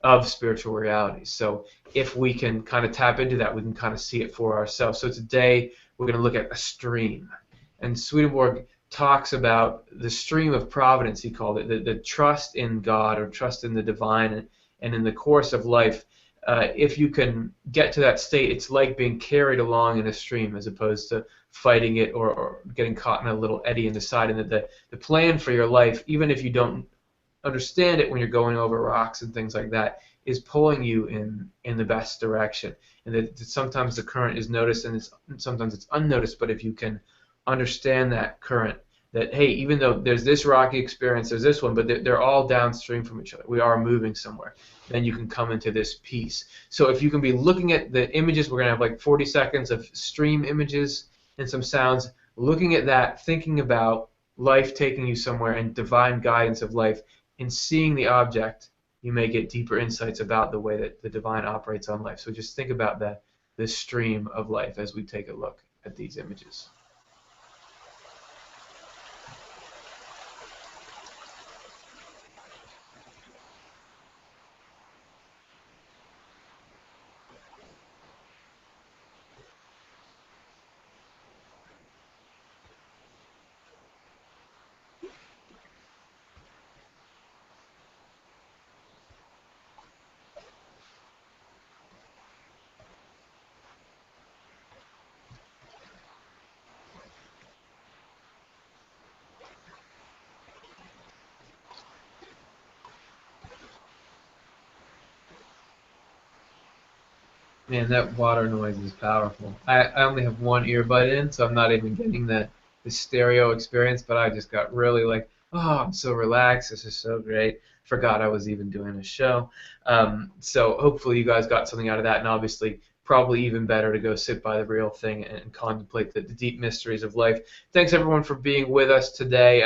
of spiritual realities. So if we can kind of tap into that, we can kind of see it for ourselves. So today we're going to look at a stream, and Swedenborg talks about the stream of providence, he called it, the trust in God or trust in the divine, and in the course of life, if you can get to that state, it's like being carried along in a stream as opposed to fighting it or getting caught in a little eddy in the side, and that the plan for your life, even if you don't understand it when you're going over rocks and things like that, is pulling you in the best direction, and that sometimes the current is noticed and sometimes it's unnoticed, but if you can understand that current, that hey, even though there's this rocky experience, there's this one, but they're all downstream from each other. We are moving somewhere. Then you can come into this peace. So if you can be looking at the images, we're going to have like 40 seconds of stream images and some sounds, looking at that, thinking about life taking you somewhere and divine guidance of life, and seeing the object, you may get deeper insights about the way that the divine operates on life. So just think about the stream of life as we take a look at these images. Man, that water noise is powerful. I only have one earbud in, so I'm not even getting the stereo experience, but I just got really like, oh, I'm so relaxed. This is so great. Forgot I was even doing a show. So hopefully you guys got something out of that, and obviously probably even better to go sit by the real thing and contemplate the deep mysteries of life. Thanks everyone for being with us today.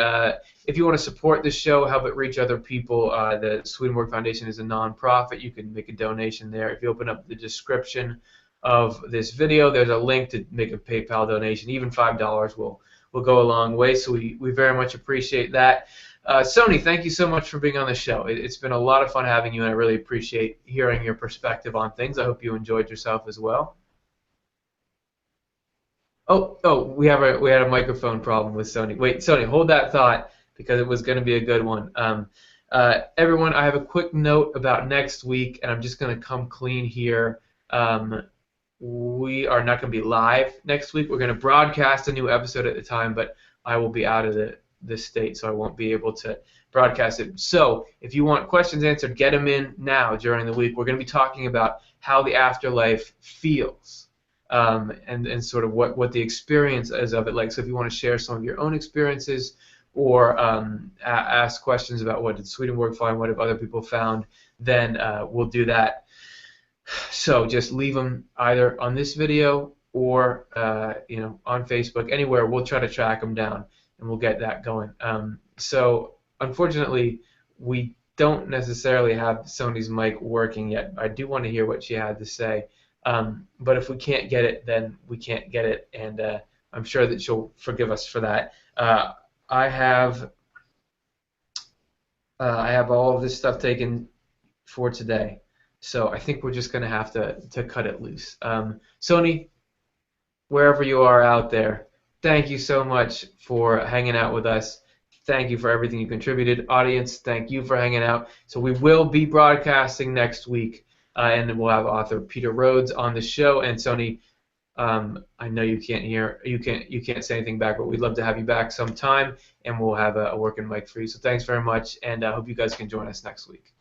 If you want to support this show, help it reach other people, the Swedenborg Foundation is a non-profit. You can make a donation there. If you open up the description of this video, there's a link to make a PayPal donation. Even $5 will go a long way, so we very much appreciate that. Soni, thank you so much for being on the show. It's been a lot of fun having you, and I really appreciate hearing your perspective on things. I hope you enjoyed yourself as well. Oh, we had a microphone problem with Soni. Wait, Soni, hold that thought because it was going to be a good one. Everyone, I have a quick note about next week, and I'm just going to come clean here. We are not going to be live next week. We're going to broadcast a new episode at the time, but I will be out of the state, so I won't be able to broadcast it. So if you want questions answered, get them in now during the week. We're going to be talking about how the afterlife feels, and sort of what the experience is of it like. So if you want to share some of your own experiences, or ask questions about what did Swedenborg find, what have other people found, then we'll do that. So just leave them either on this video or on Facebook, anywhere. We'll try to track them down, and we'll get that going. So unfortunately, we don't necessarily have Soni's mic working yet. I do want to hear what she had to say, but if we can't get it, then we can't get it, and I'm sure that she'll forgive us for that. I have all of this stuff taken for today, so I think we're just going to have to cut it loose. Soni, wherever you are out there, thank you so much for hanging out with us. Thank you for everything you contributed. Audience, thank you for hanging out. So we will be broadcasting next week, and we'll have author Peter Rhodes on the show. And Soni, I know you can't say anything back, but we'd love to have you back sometime, and we'll have a working mic for you. So thanks very much, and I hope you guys can join us next week.